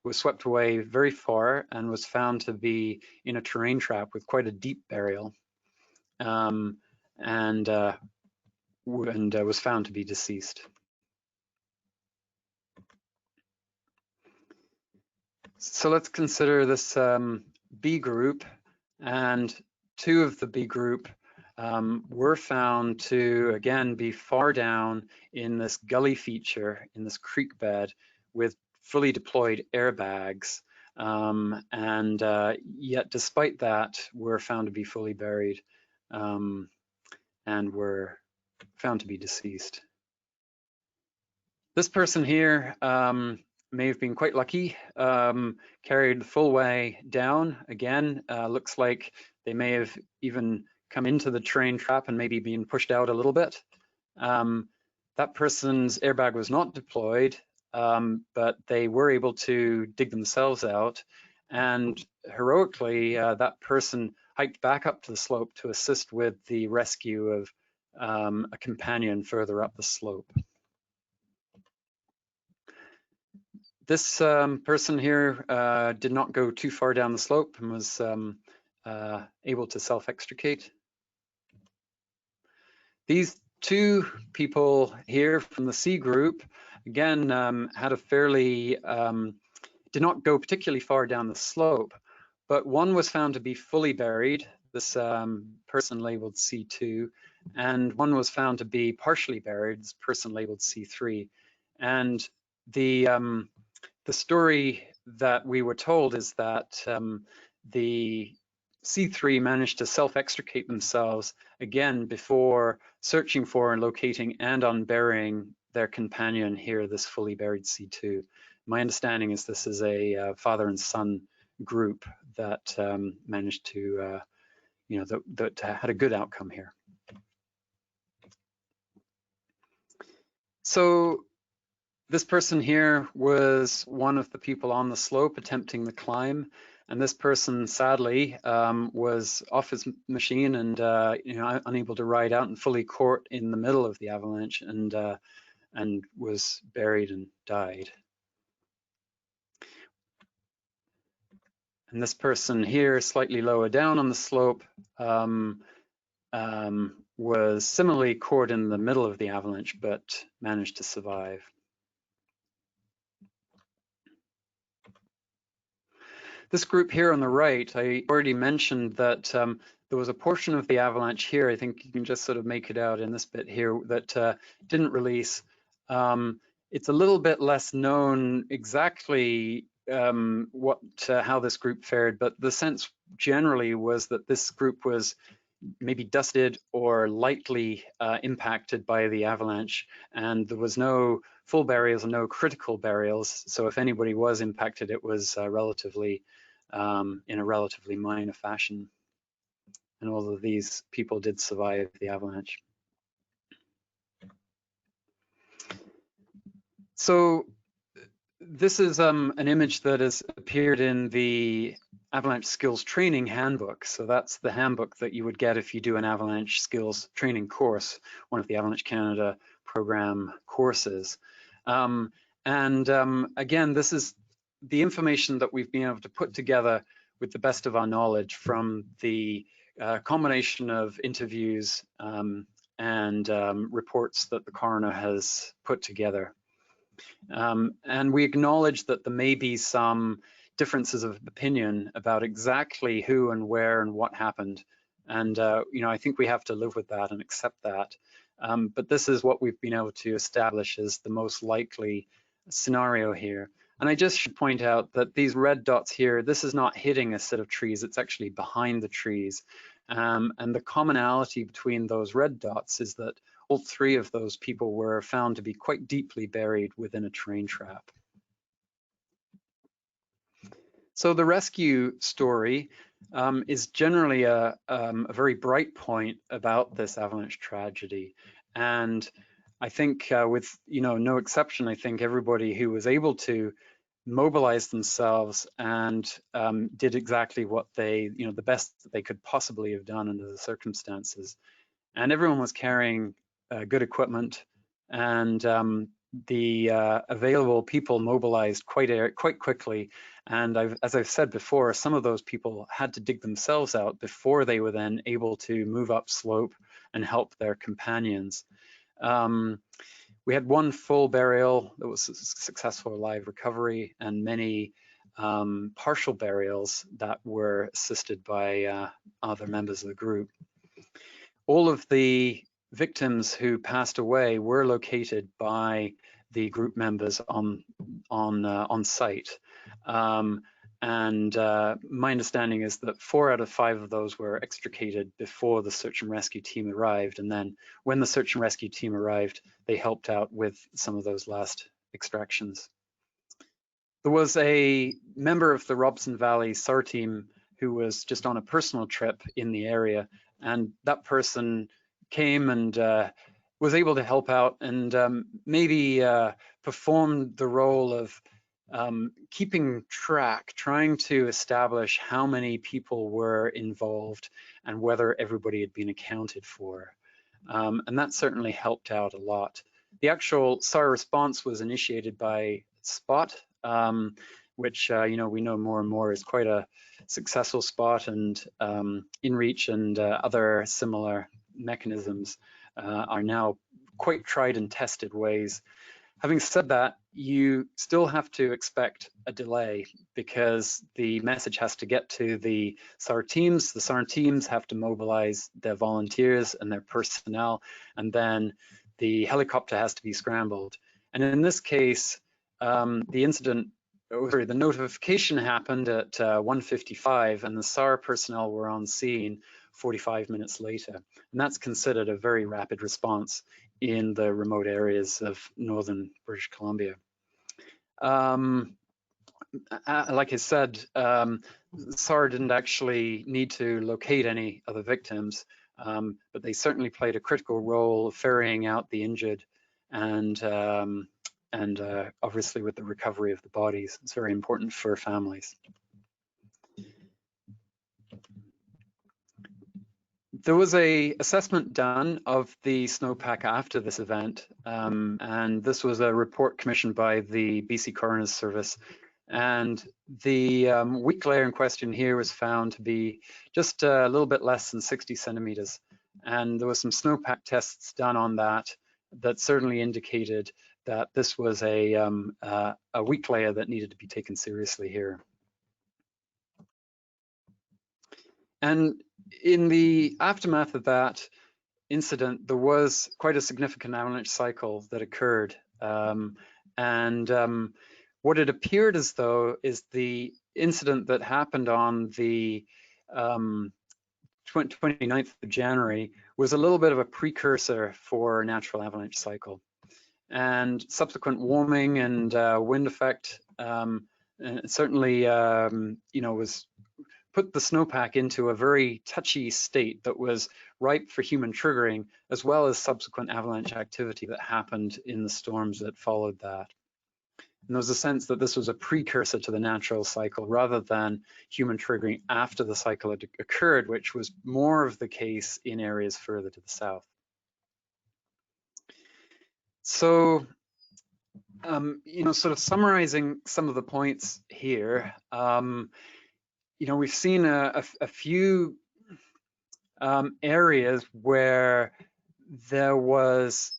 was swept away very far and was found to be in a terrain trap with quite a deep burial. And was found to be deceased. So let's consider this B group, and 2 of the B group were found to again be far down in this gully feature, in this creek bed, with fully deployed airbags, and yet despite that were found to be fully buried. And were found to be deceased. This person here may have been quite lucky, carried the full way down. Again, looks like they may have even come into the terrain trap and maybe been pushed out a little bit. That person's airbag was not deployed, but they were able to dig themselves out, and heroically, that person hiked back up to the slope to assist with the rescue of a companion further up the slope. This person here did not go too far down the slope and was able to self-extricate. These 2 people here from the C group, again, had a fairly, did not go particularly far down the slope, but one was found to be fully buried, this person labeled C2, and one was found to be partially buried, this person labeled C3. And the story that we were told is that the C3 managed to self-extricate themselves again before searching for and locating and unburying their companion here, this fully buried C2. My understanding is this is a father and son group that managed to, that had a good outcome here. So this person here was one of the people on the slope attempting the climb, and this person sadly was off his machine and unable to ride out and fully caught in the middle of the avalanche, and was buried and died. And this person here, slightly lower down on the slope, was similarly caught in the middle of the avalanche, but managed to survive. This group here on the right, I already mentioned that there was a portion of the avalanche here, I think you can just sort of make it out in this bit here, that didn't release. It's a little bit less known exactly how this group fared, but the sense generally was that this group was maybe dusted or lightly impacted by the avalanche, and there was no full burials and no critical burials. So if anybody was impacted, it was relatively in a relatively minor fashion. And all of these people did survive the avalanche. So this is an image that has appeared in the Avalanche Skills Training Handbook. So that's the handbook that you would get if you do an Avalanche Skills Training course, one of the Avalanche Canada program courses. Again, this is the information that we've been able to put together with the best of our knowledge from the combination of interviews and reports that the coroner has put together. And we acknowledge that there may be some differences of opinion about exactly who and where and what happened. And, I think we have to live with that and accept that. But this is what we've been able to establish as the most likely scenario here. And I just should point out that these red dots here, this is not hitting a set of trees, it's actually behind the trees. And the commonality between those red dots is that all three of those people were found to be quite deeply buried within a terrain trap. So the rescue story is generally a very bright point about this avalanche tragedy. And I think with no exception, I think everybody who was able to mobilize themselves and did exactly what they, the best that they could possibly have done under the circumstances. And everyone was carrying good equipment, and the available people mobilized quite quickly. And as I've said before, some of those people had to dig themselves out before they were then able to move up slope and help their companions. We had one full burial that was a successful live recovery, and many partial burials that were assisted by other members of the group. All of the victims who passed away were located by the group members on site. And my understanding is that 4 out of 5 of those were extricated before the search and rescue team arrived. And then when the search and rescue team arrived, they helped out with some of those last extractions. There was a member of the Robson Valley SAR team who was just on a personal trip in the area, and that person came and was able to help out and maybe performed the role of keeping track, trying to establish how many people were involved and whether everybody had been accounted for. And that certainly helped out a lot. The actual SAR response was initiated by Spot, which we know more and more is quite a successful Spot, and InReach and other similar mechanisms are now quite tried and tested ways. Having said that, you still have to expect a delay because the message has to get to the SAR teams. The SAR teams have to mobilize their volunteers and their personnel, and then the helicopter has to be scrambled. And in this case, the notification happened at 1:55, and the SAR personnel were on scene 45 minutes later. And that's considered a very rapid response in the remote areas of northern British Columbia. Like I said, SAR didn't actually need to locate any of the victims, but they certainly played a critical role ferrying out the injured and obviously with the recovery of the bodies. It's very important for families. There was a assessment done of the snowpack after this event, and this was a report commissioned by the BC Coroners Service. And the weak layer in question here was found to be just a little bit less than 60 centimeters. And there was some snowpack tests done on that that certainly indicated that this was a weak layer that needed to be taken seriously here. And in the aftermath of that incident, there was quite a significant avalanche cycle that occurred. What it appeared as though is the incident that happened on the 29th of January was a little bit of a precursor for a natural avalanche cycle. And subsequent warming and wind effect certainly, was put the snowpack into a very touchy state that was ripe for human triggering, as well as subsequent avalanche activity that happened in the storms that followed that. And there was a sense that this was a precursor to the natural cycle rather than human triggering after the cycle had occurred, which was more of the case in areas further to the south. So, sort of summarizing some of the points here, we've seen a few areas where there was,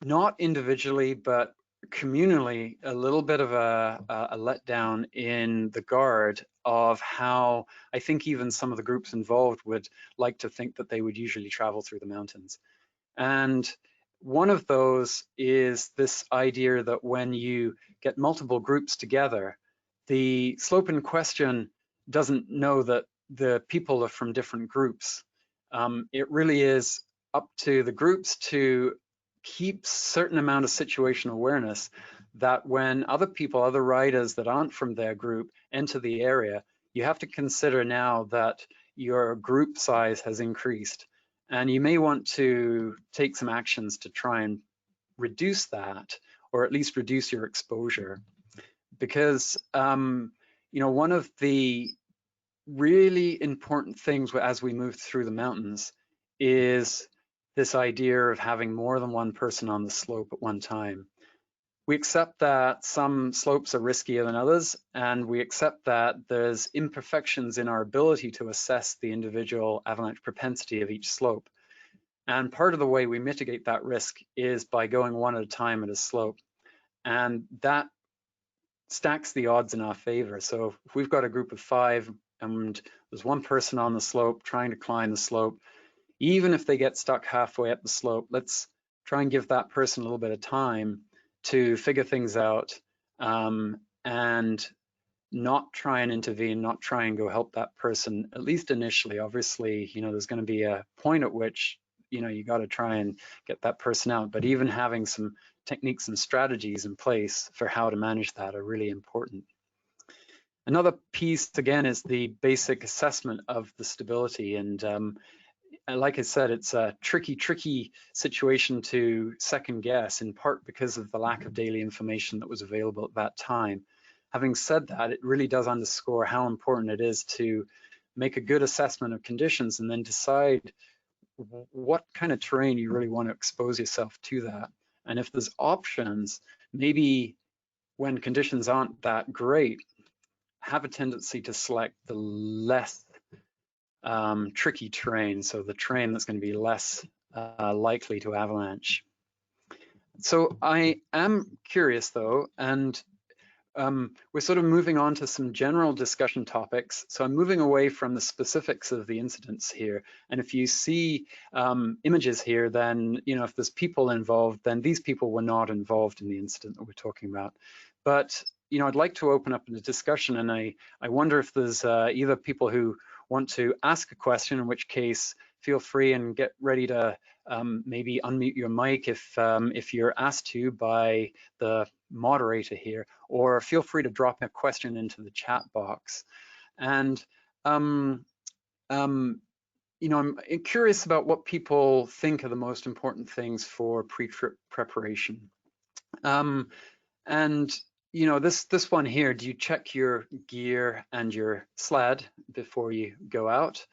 not individually, but communally, a little bit of a letdown in the guard of how I think even some of the groups involved would like to think that they would usually travel through the mountains. And one of those is this idea that when you get multiple groups together, the slope in question doesn't know that the people are from different groups. It really is up to the groups to keep certain amount of situational awareness that when other people, other riders that aren't from their group enter the area, you have to consider now that your group size has increased. And you may want to take some actions to try and reduce that, or at least reduce your exposure. Because, one of the really important things as we move through the mountains is this idea of having more than one person on the slope at one time. We accept that some slopes are riskier than others, and we accept that there's imperfections in our ability to assess the individual avalanche propensity of each slope. And part of the way we mitigate that risk is by going one at a time at a slope. And that stacks the odds in our favor. So if we've got a group of 5 and there's one person on the slope trying to climb the slope, even if they get stuck halfway up the slope, let's try and give that person a little bit of time to figure things out, and not try and intervene, not try and go help that person, at least initially. Obviously, there's going to be a point at which, you got to try and get that person out. But even having some techniques and strategies in place for how to manage that are really important. Another piece, again, is the basic assessment of the stability. And like I said, it's a tricky situation to second guess, in part because of the lack of daily information that was available at that time. Having said that, it really does underscore how important it is to make a good assessment of conditions and then decide what kind of terrain you really want to expose yourself to that. And if there's options, maybe when conditions aren't that great, have a tendency to select the less tricky terrain, so the terrain that's going to be less likely to avalanche. So I am curious though, and we're sort of moving on to some general discussion topics. So I'm moving away from the specifics of the incidents here. And if you see images here, then, if there's people involved, then these people were not involved in the incident that we're talking about. But, I'd like to open up a discussion, and I wonder if there's either people who want to ask a question, in which case feel free and get ready to maybe unmute your mic if you're asked to by the moderator here, or feel free to drop a question into the chat box. And I'm curious about what people think are the most important things for pre-trip preparation. And this one here, do you check your gear and your sled before you go out?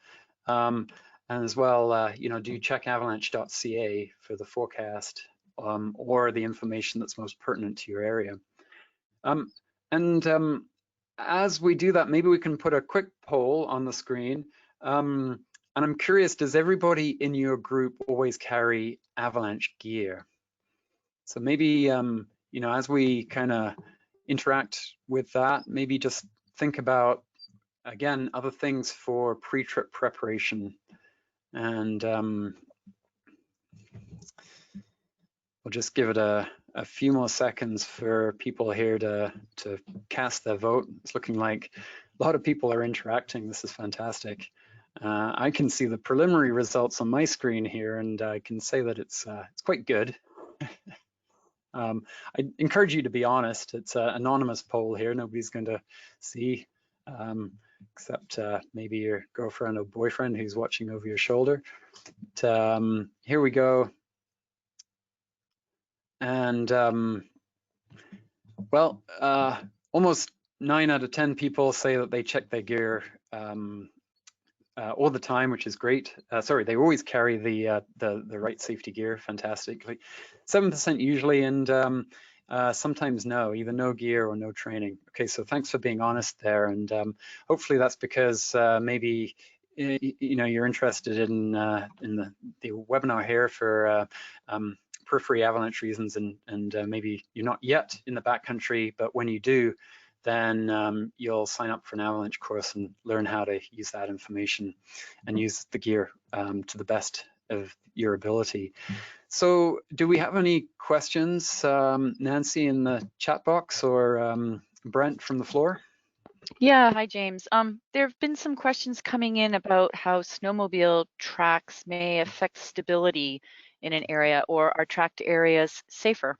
And as well, do you check avalanche.ca for the forecast or the information that's most pertinent to your area? As we do that, maybe we can put a quick poll on the screen. And I'm curious, does everybody in your group always carry avalanche gear? So maybe, as we kind of interact with that, maybe just think about, again, other things for pre-trip preparation. And we'll just give it a few more seconds for people here to cast their vote. It's looking like a lot of people are interacting. This is fantastic. I can see the preliminary results on my screen here, and I can say that it's quite good. I encourage you to be honest. It's an anonymous poll here. Nobody's going to see, except maybe your girlfriend or boyfriend who's watching over your shoulder. But, here we go. And well, almost 9 out of 10 people say that they check their gear all the time, which is great. Sorry, they always carry the right safety gear fantastically. 7% usually, and sometimes no, either no gear or no training. Okay, so thanks for being honest there, and hopefully that's because maybe you're interested in the webinar here for periphery avalanche reasons, and maybe you're not yet in the backcountry, but when you do, then you'll sign up for an avalanche course and learn how to use that information and use the gear to the best of your ability. So do we have any questions, Nancy, in the chat box, or Brent from the floor? Yeah, hi James. There have been some questions coming in about how snowmobile tracks may affect stability in an area, or are tracked areas safer?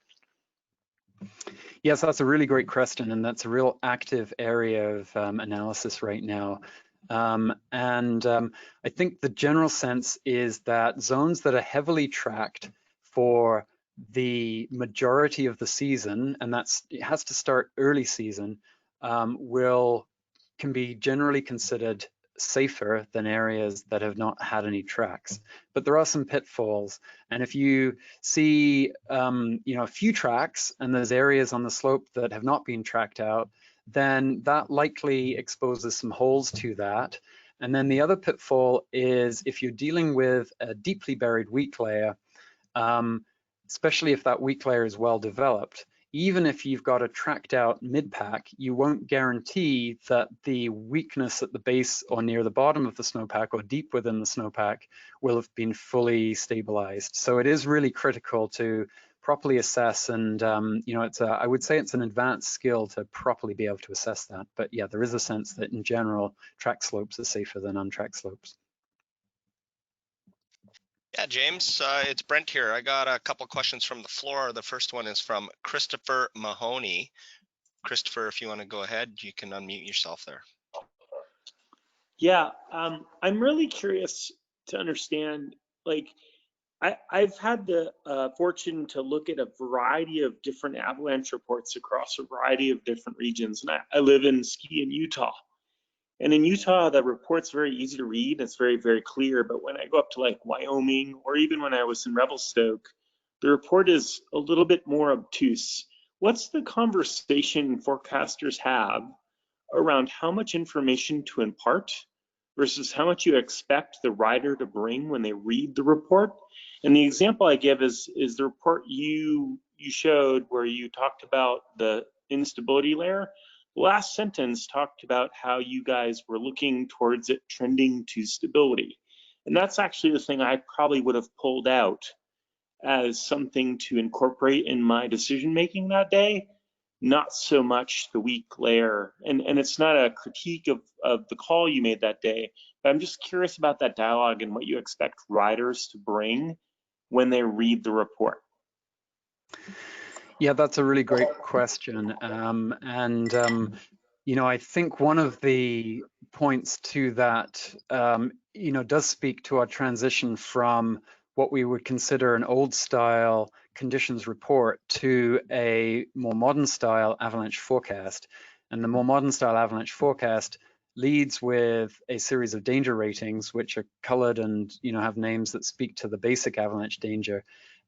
Yes, that's a really great question, and that's a real active area of analysis right now. I think the general sense is that zones that are heavily tracked for the majority of the season, and it has to start early season, can be generally considered safer than areas that have not had any tracks. But there are some pitfalls, and if you see a few tracks and there's areas on the slope that have not been tracked out, then that likely exposes some holes to that. And then the other pitfall is if you're dealing with a deeply buried weak layer, especially if that weak layer is well developed, even if you've got a tracked out mid-pack, you won't guarantee that the weakness at the base or near the bottom of the snowpack or deep within the snowpack will have been fully stabilized. So it is really critical to properly assess, and I would say it's an advanced skill to properly be able to assess that. But yeah, there is a sense that in general, track slopes are safer than untracked slopes. Yeah, James, it's Brent here. I got a couple questions from the floor. The first one is from Christopher Mahoney. Christopher, if you want to go ahead, you can unmute yourself there. Yeah, I'm really curious to understand, like, I've had the fortune to look at a variety of different avalanche reports across a variety of different regions, and I live and ski in Utah. And in Utah, the report's very easy to read. It's very, very clear. But when I go up to like Wyoming, or even when I was in Revelstoke, the report is a little bit more obtuse. What's the conversation forecasters have around how much information to impart versus how much you expect the rider to bring when they read the report? And the example I give is the report you showed where you talked about the instability layer. The last sentence talked about how you guys were looking towards it trending to stability. And that's actually the thing I probably would have pulled out as something to incorporate in my decision making that day, not so much the weak layer. And it's not a critique of the call you made that day, but I'm just curious about that dialogue and what you expect riders to bring when they read the report. Yeah, that's a really great question. I think one of the points to that, does speak to our transition from what we would consider an old style conditions report to a more modern style avalanche forecast. And the more modern style avalanche forecast leads with a series of danger ratings, which are colored and have names that speak to the basic avalanche danger.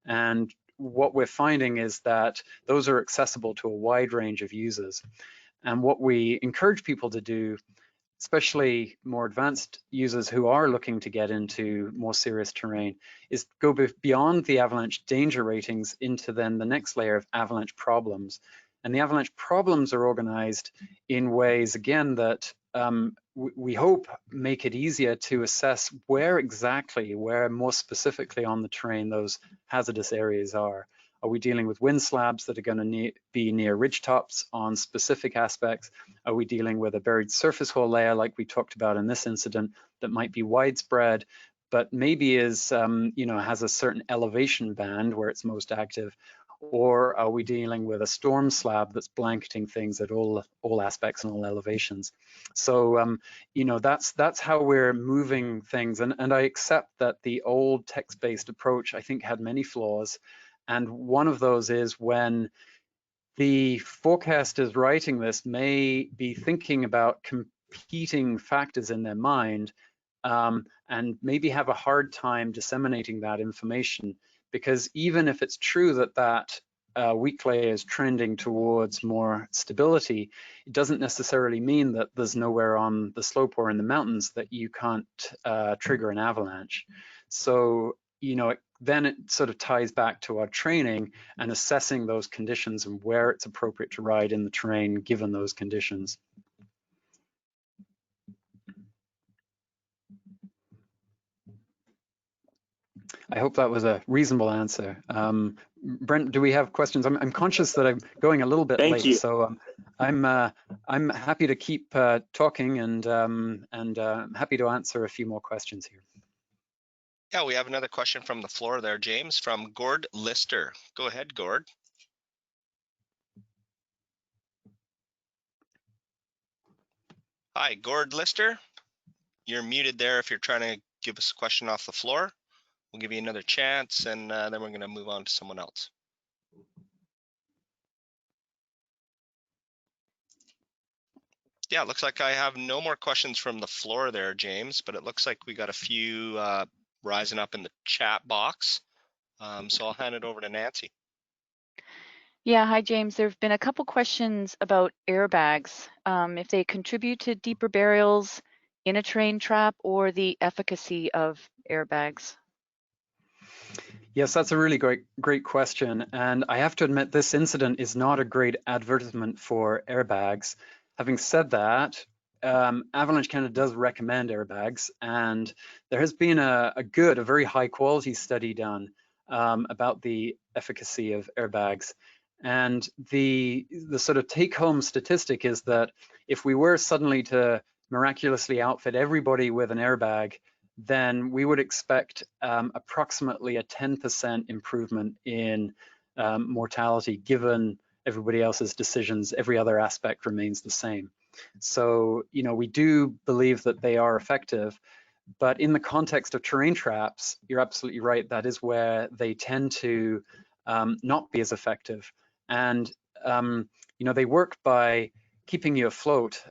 And what we're finding is that those are accessible to a wide range of users. And what we encourage people to do, especially more advanced users who are looking to get into more serious terrain, is go beyond the avalanche danger ratings into then the next layer of avalanche problems. And the avalanche problems are organized in ways, again, that we hope make it easier to assess where more specifically on the terrain those hazardous areas are. Are we dealing with wind slabs that are going to be near ridge tops on specific aspects? Are we dealing with a buried surface hole layer like we talked about in this incident that might be widespread, but maybe has a certain elevation band where it's most active? Or are we dealing with a storm slab that's blanketing things at all aspects and all elevations? So, that's how we're moving things. And I accept that the old text-based approach, I think, had many flaws. And one of those is when the forecasters writing this may be thinking about competing factors in their mind, and maybe have a hard time disseminating that information, because even if it's true that weak layer is trending towards more stability, it doesn't necessarily mean that there's nowhere on the slope or in the mountains that you can't trigger an avalanche. So, you know, then it sort of ties back to our training and assessing those conditions and where it's appropriate to ride in the terrain given those conditions. I hope that was a reasonable answer. Brent, do we have questions? I'm conscious that I'm going a little bit Thank late, you. so I'm happy to keep talking and happy to answer a few more questions here. Yeah, we have another question from the floor there, James, from Gord Lister. Go ahead, Gord. Hi, Gord Lister. You're muted there if you're trying to give us a question off the floor. We'll give you another chance, and then we're going to move on to someone else. Yeah, it looks like I have no more questions from the floor there, James, but it looks like we got a few rising up in the chat box. So I'll hand it over to Nancy. Yeah, hi James. There have been a couple questions about airbags, if they contribute to deeper burials in a terrain trap or the efficacy of airbags. Yes, that's a really great question. And I have to admit, this incident is not a great advertisement for airbags. Having said that, Avalanche Canada does recommend airbags, and there has been a very high quality study done about the efficacy of airbags. And the sort of take home statistic is that if we were suddenly to miraculously outfit everybody with an airbag, then we would expect approximately a 10% improvement in mortality given everybody else's decisions. Every other aspect remains the same. So, you know, we do believe that they are effective, but in the context of terrain traps, you're absolutely right. That is where they tend to not be as effective. And, you know, they work by keeping you afloat,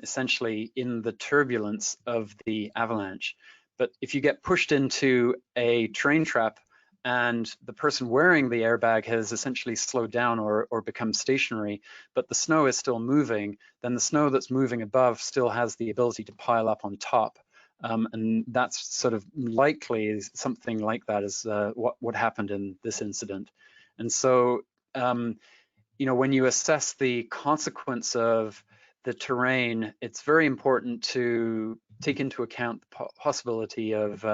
essentially in the turbulence of the avalanche. But if you get pushed into a terrain trap and the person wearing the airbag has essentially slowed down or become stationary, but the snow is still moving, then the snow that's moving above still has the ability to pile up on top. And that's sort of likely something like that is what happened in this incident. And so, you know, when you assess the consequence of the terrain, it's very important to take into account the possibility of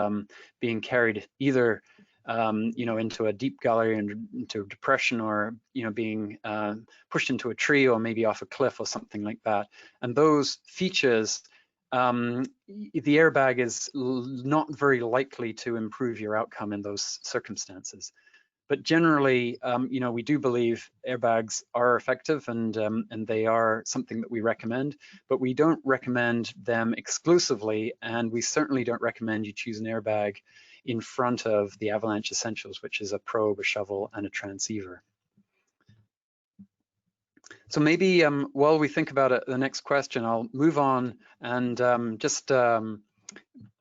being carried either, you know, into a deep gully and into a depression, or, you know, being pushed into a tree or maybe off a cliff or something like that. And those features, the airbag is not very likely to improve your outcome in those circumstances. But generally, you know, we do believe airbags are effective, and they are something that we recommend, but we don't recommend them exclusively, and we certainly don't recommend you choose an airbag in front of the Avalanche Essentials, which is a probe, a shovel, and a transceiver. So maybe while we think about it, the next question, I'll move on and just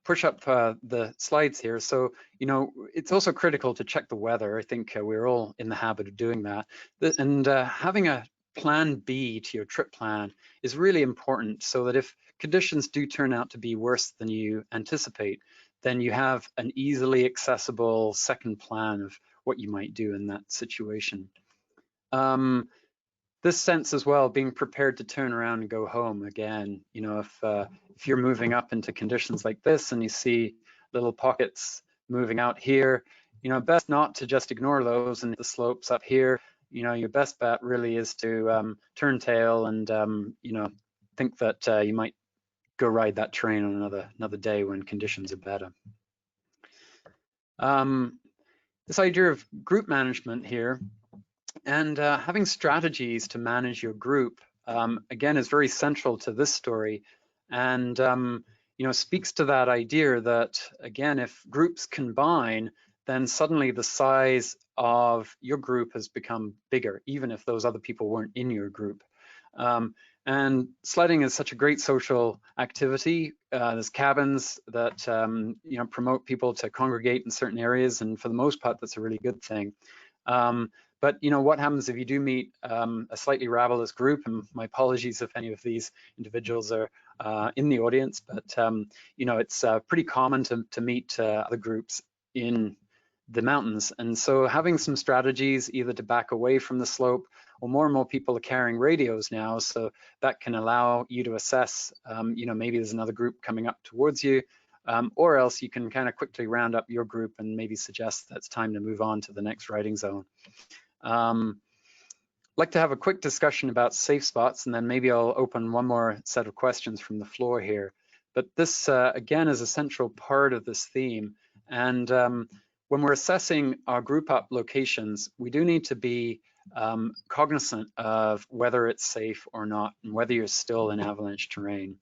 push up the slides here. So, you know, it's also critical to check the weather. I think we're all in the habit of doing that. And having a plan B to your trip plan is really important, so that if conditions do turn out to be worse than you anticipate, then you have an easily accessible second plan of what you might do in that situation. This sense as well, being prepared to turn around and go home again. You know, if you're moving up into conditions like this and you see little pockets moving out here, you know, best not to just ignore those and the slopes up here. You know, your best bet really is to turn tail and, you know, think that you might go ride that terrain on another day when conditions are better. This idea of group management here, and having strategies to manage your group, again, is very central to this story, and you know, speaks to that idea that, again, if groups combine, then suddenly the size of your group has become bigger, even if those other people weren't in your group. And sledding is such a great social activity. There's cabins that you know, promote people to congregate in certain areas, and for the most part, that's a really good thing. But you know, what happens if you do meet a slightly rabulous group? And my apologies if any of these individuals are in the audience, but you know, it's pretty common to meet other groups in the mountains. And so having some strategies either to back away from the slope, or more people are carrying radios now, so that can allow you to assess, you know, maybe there's another group coming up towards you, or else you can kind of quickly round up your group and maybe suggest that it's time to move on to the next riding zone. I'd like to have a quick discussion about safe spots, and then maybe I'll open one more set of questions from the floor here. But this, again, is a central part of this theme. And when we're assessing our group up locations, we do need to be cognizant of whether it's safe or not, and whether you're still in avalanche terrain.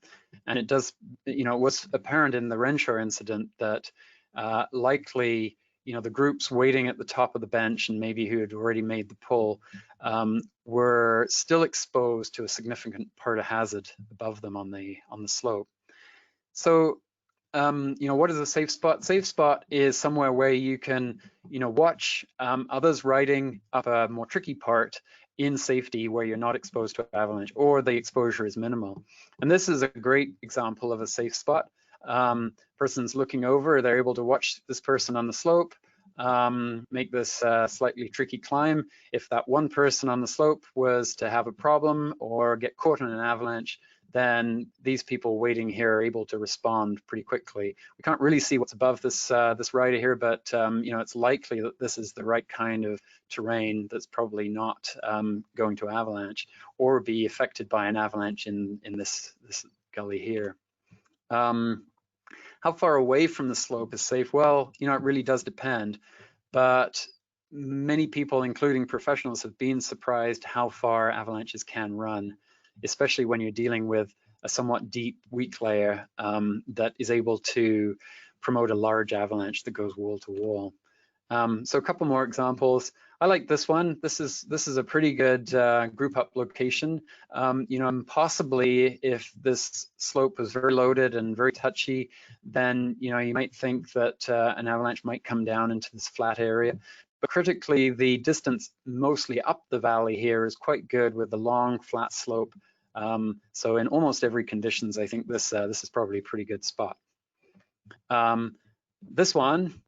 And it does, you know, it was apparent in the Renshaw incident that likely, you know, the groups waiting at the top of the bench and maybe who had already made the pull were still exposed to a significant part of hazard above them on the slope. So, you know, what is a safe spot? Safe spot is somewhere where you can, you know, watch others riding up a more tricky part in safety, where you're not exposed to avalanche or the exposure is minimal. And this is a great example of a safe spot. Person's looking over, they're able to watch this person on the slope make this slightly tricky climb. If that one person on the slope was to have a problem or get caught in an avalanche, then these people waiting here are able to respond pretty quickly. We can't really see what's above this this rider here, but you know, it's likely that this is the right kind of terrain that's probably not going to avalanche or be affected by an avalanche in this gully here. How far away from the slope is safe? Well, you know, it really does depend, but many people, including professionals, have been surprised how far avalanches can run, especially when you're dealing with a somewhat deep, weak layer that is able to promote a large avalanche that goes wall to wall. So a couple more examples. I like this one. This is a pretty good group up location. You know, and possibly if this slope was very loaded and very touchy, then you know, you might think that an avalanche might come down into this flat area. But critically, the distance mostly up the valley here is quite good with the long flat slope. So in almost every conditions, I think this is probably a pretty good spot. This one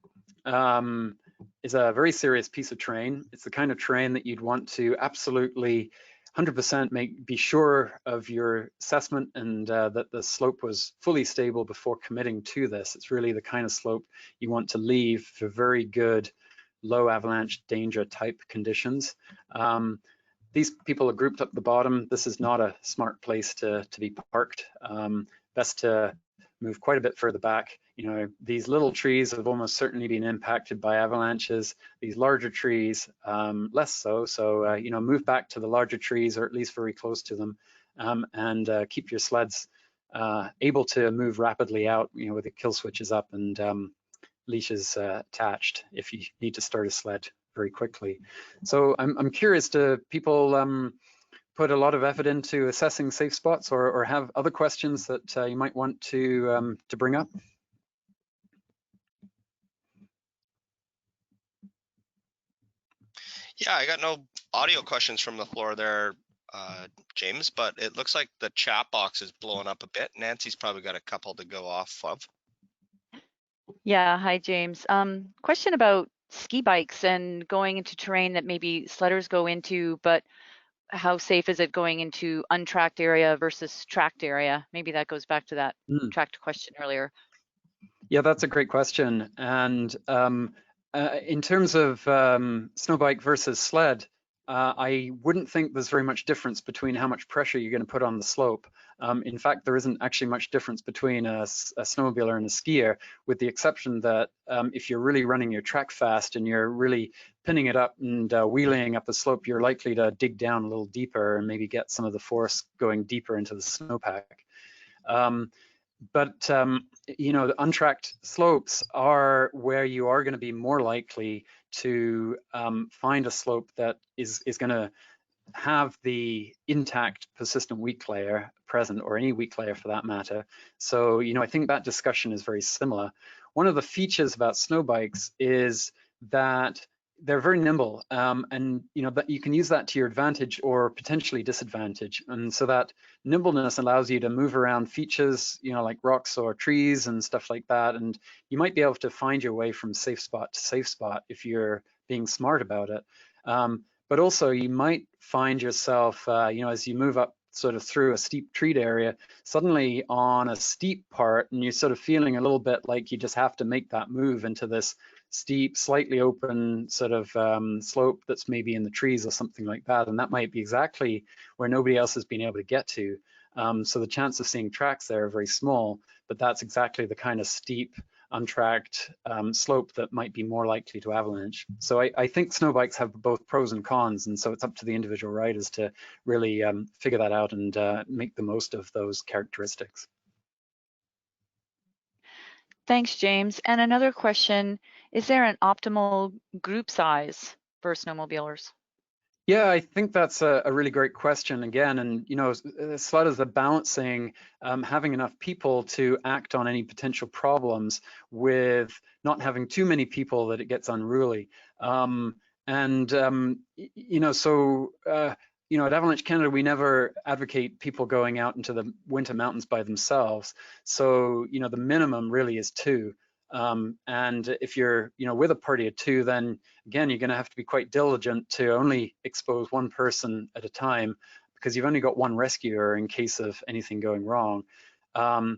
is a very serious piece of terrain. It's the kind of terrain that you'd want to absolutely 100% be sure of your assessment and that the slope was fully stable before committing to this. It's really the kind of slope you want to leave for very good low avalanche danger type conditions. These people are grouped up the bottom. This is not a smart place to be parked. Best to move quite a bit further back. You know, these little trees have almost certainly been impacted by avalanches. These larger trees, less so. So, you know, move back to the larger trees or at least very close to them, and keep your sleds able to move rapidly out, you know, with the kill switches up and leashes attached if you need to start a sled very quickly. So I'm curious, do people put a lot of effort into assessing safe spots, or have other questions that you might want to bring up? Yeah, I got no audio questions from the floor there, James, but it looks like the chat box is blowing up a bit. Nancy's probably got a couple to go off of. Yeah, hi James. Question about ski bikes and going into terrain that maybe sledders go into, but how safe is it going into untracked area versus tracked area? Maybe that goes back to that tracked question earlier. Yeah, that's a great question. And in terms of snowbike versus sled, I wouldn't think there's very much difference between how much pressure you're going to put on the slope. In fact, there isn't actually much difference between a snowmobiler and a skier, with the exception that if you're really running your track fast and you're really pinning it up and wheeling up the slope, you're likely to dig down a little deeper and maybe get some of the force going deeper into the snowpack. But you know, the untracked slopes are where you are going to be more likely to find a slope that is going to have the intact persistent weak layer present, or any weak layer for that matter. So, you know, I think that discussion is very similar. One of the features about snow bikes is that they're very nimble, and that you can use that to your advantage or potentially disadvantage. And so that nimbleness allows you to move around features, like rocks or trees and stuff like that. And you might be able to find your way from safe spot to safe spot if you're being smart about it. But also you might find yourself, as you move up sort of through a steep treat area, suddenly on a steep part, and you're sort of feeling a little bit like you just have to make that move into this steep, slightly open sort of slope that's maybe in the trees or something like that. And that might be exactly where nobody else has been able to get to. So the chance of seeing tracks there are very small, but that's exactly the kind of steep, untracked slope that might be more likely to avalanche. So I think snow bikes have both pros and cons, and so it's up to the individual riders to really figure that out and make the most of those characteristics. Thanks, James. And another question, is there an optimal group size for snowmobilers? Yeah, I think that's a really great question again. And, Sledder's the balancing having enough people to act on any potential problems with not having too many people that it gets unruly. At Avalanche Canada, we never advocate people going out into the winter mountains by themselves. So, the minimum really is 2. And if you're, with a party of 2, then again, you're going to have to be quite diligent to only expose 1 person at a time, because you've only got 1 rescuer in case of anything going wrong. I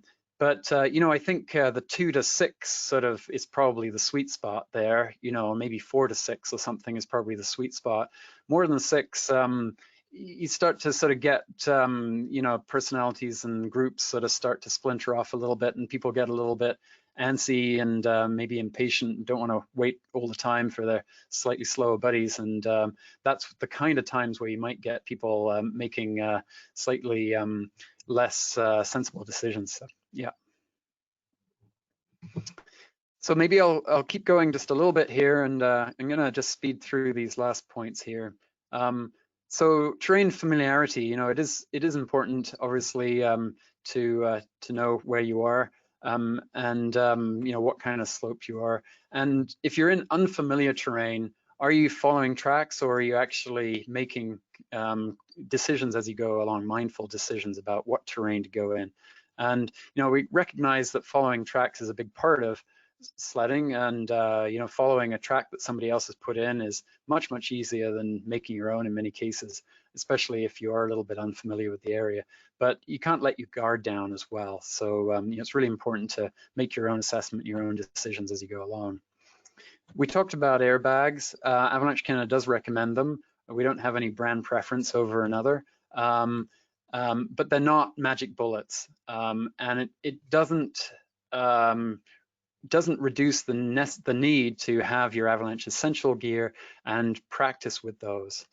think the 2 to 6 sort of is probably the sweet spot there. Maybe 4 to 6 or something is probably the sweet spot. More than 6, you start to sort of get, personalities and groups sort of start to splinter off a little bit, and people get a little bit antsy and maybe impatient and don't want to wait all the time for their slightly slower buddies. And that's the kind of times where you might get people making slightly less sensible decisions. So, yeah. So maybe I'll keep going just a little bit here, and I'm going to just speed through these last points here. So terrain familiarity, it is important, obviously, to know where you are and what kind of slope you are. And if you're in unfamiliar terrain, are you following tracks, or are you actually making decisions as you go along, mindful decisions about what terrain to go in? And we recognize that following tracks is a big part of sledding, and following a track that somebody else has put in is much easier than making your own in many cases, especially if you are a little bit unfamiliar with the area. But you can't let your guard down as well. So it's really important to make your own assessment, your own decisions as you go along. We talked about airbags. Avalanche Canada does recommend them. We don't have any brand preference over another. But they're not magic bullets, and it doesn't reduce the need to have your Avalanche essential gear and practice with those.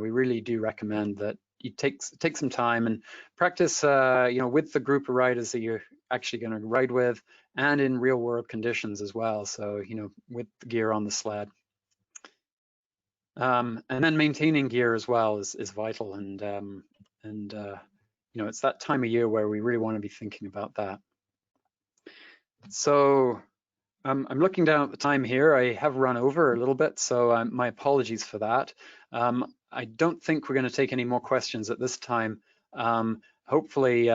We really do recommend that you take some time and practice, with the group of riders that you're actually going to ride with, and in real world conditions as well. So, with the gear on the sled. And then maintaining gear as well is vital, and it's that time of year where we really want to be thinking about that. So I'm looking down at the time here. I have run over a little bit, so my apologies for that. I don't think we're going to take any more questions at this time. Hopefully,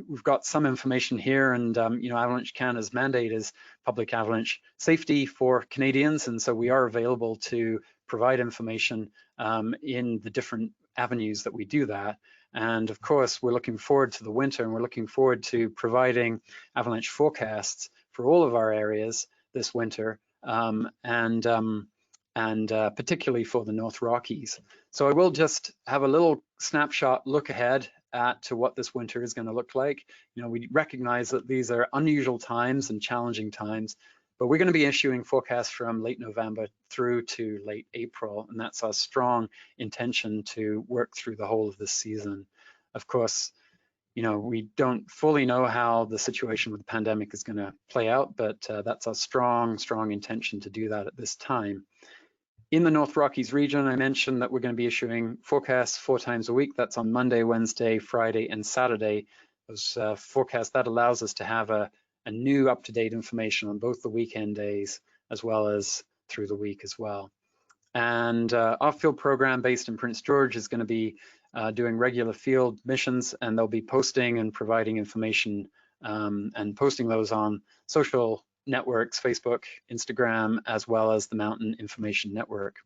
we've got some information here, and Avalanche Canada's mandate is public avalanche safety for Canadians, and so we are available to provide information in the different avenues that we do that. And of course, we're looking forward to the winter, and we're looking forward to providing avalanche forecasts for all of our areas this winter, and particularly for the North Rockies. So I will just have a little snapshot look ahead to what this winter is going to look like. We recognize that these are unusual times and challenging times, but we're going to be issuing forecasts from late November through to late April, and that's our strong intention to work through the whole of this season. Of course, we don't fully know how the situation with the pandemic is going to play out, but that's our strong intention to do that at this time. In the North Rockies region, I mentioned that we're going to be issuing forecasts 4 times a week. That's on Monday, Wednesday, Friday, and Saturday. Those forecasts, that allows us to have a and new up-to-date information on both the weekend days as well as through the week as well. And our field program based in Prince George is going to be doing regular field missions, and they'll be posting and providing information and posting those on social networks, Facebook, Instagram, as well as the Mountain Information Network.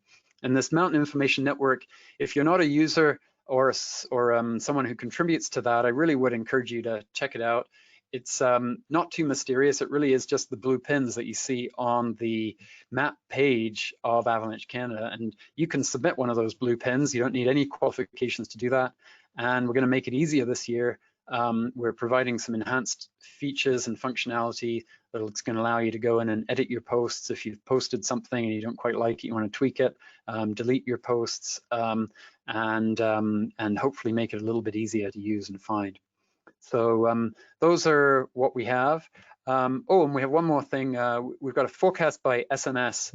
And this Mountain Information Network, if you're not a user or someone who contributes to that, I really would encourage you to check it out. It's not too mysterious. It really is just the blue pins that you see on the map page of Avalanche Canada, and you can submit one of those blue pins. You don't need any qualifications to do that, and we're going to make it easier this year. We're providing some enhanced features and functionality that's going to allow you to go in and edit your posts. If you've posted something and you don't quite like it, you want to tweak it, delete your posts, and hopefully make it a little bit easier to use and find. So those are what we have. Oh, and we have one more thing. We've got a forecast by SMS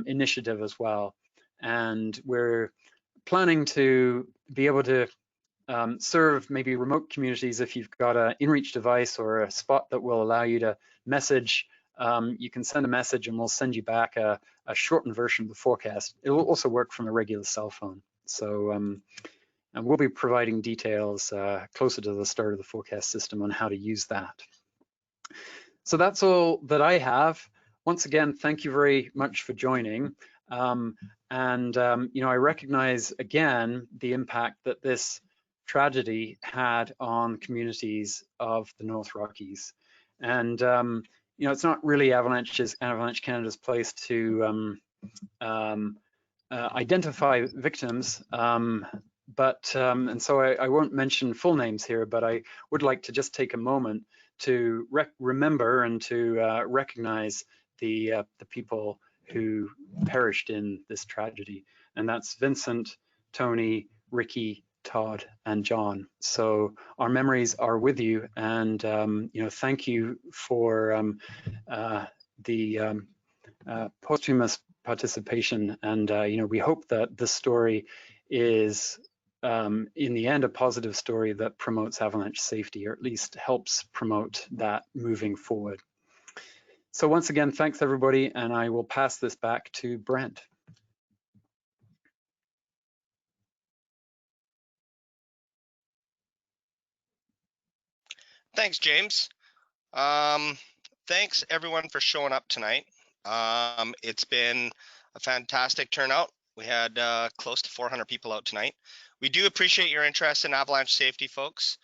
initiative as well. And we're planning to be able to serve maybe remote communities. If you've got an inReach device or a spot that will allow you to message, you can send a message and we'll send you back a shortened version of the forecast. It will also work from a regular cell phone. So and we'll be providing details closer to the start of the forecast system on how to use that. So that's all that I have. Once again, thank you very much for joining. You know, I recognize again the impact that this tragedy had on communities of the North Rockies. And you know, it's not really Avalanche Canada's place to identify victims. And so I won't mention full names here, but I would like to just take a moment to remember and to recognize the people who perished in this tragedy. And that's Vincent, Tony, Ricky, Todd, and John. So our memories are with you, and you know, thank you for the posthumous participation. And you know, we hope that this story is in the end a positive story that promotes avalanche safety, or at least helps promote that moving forward. So once again, thanks everybody, and I will pass this back to Brent. Thanks, James. Thanks everyone for showing up tonight. It's been a fantastic turnout. We had close to 400 people out tonight. We do appreciate your interest in avalanche safety, folks.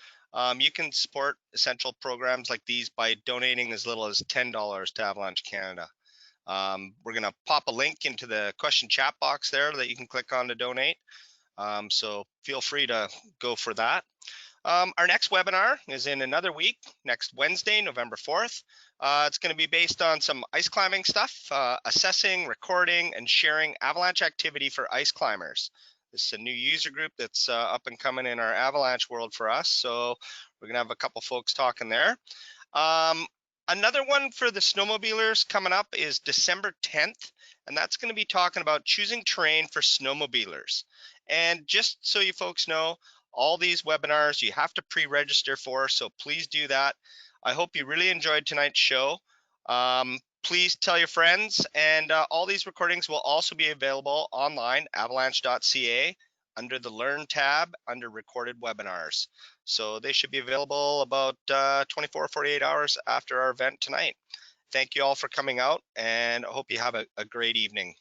You can support essential programs like these by donating as little as $10 to Avalanche Canada. We're going to pop a link into the question chat box there that you can click on to donate. So feel free to go for that. Our next webinar is in another week, next Wednesday, November 4th. It's going to be based on some ice climbing stuff, assessing, recording, and sharing avalanche activity for ice climbers. This is a new user group that's up and coming in our avalanche world for us, so we're going to have a couple folks talking there. Another one for the snowmobilers coming up is December 10th, and that's going to be talking about choosing terrain for snowmobilers. And just so you folks know, all these webinars you have to pre-register for, so please do that. I hope you really enjoyed tonight's show. Please tell your friends, and all these recordings will also be available online, avalanche.ca, under the Learn tab, under recorded webinars. So they should be available about 24, 48 hours after our event tonight. Thank you all for coming out, and I hope you have a great evening.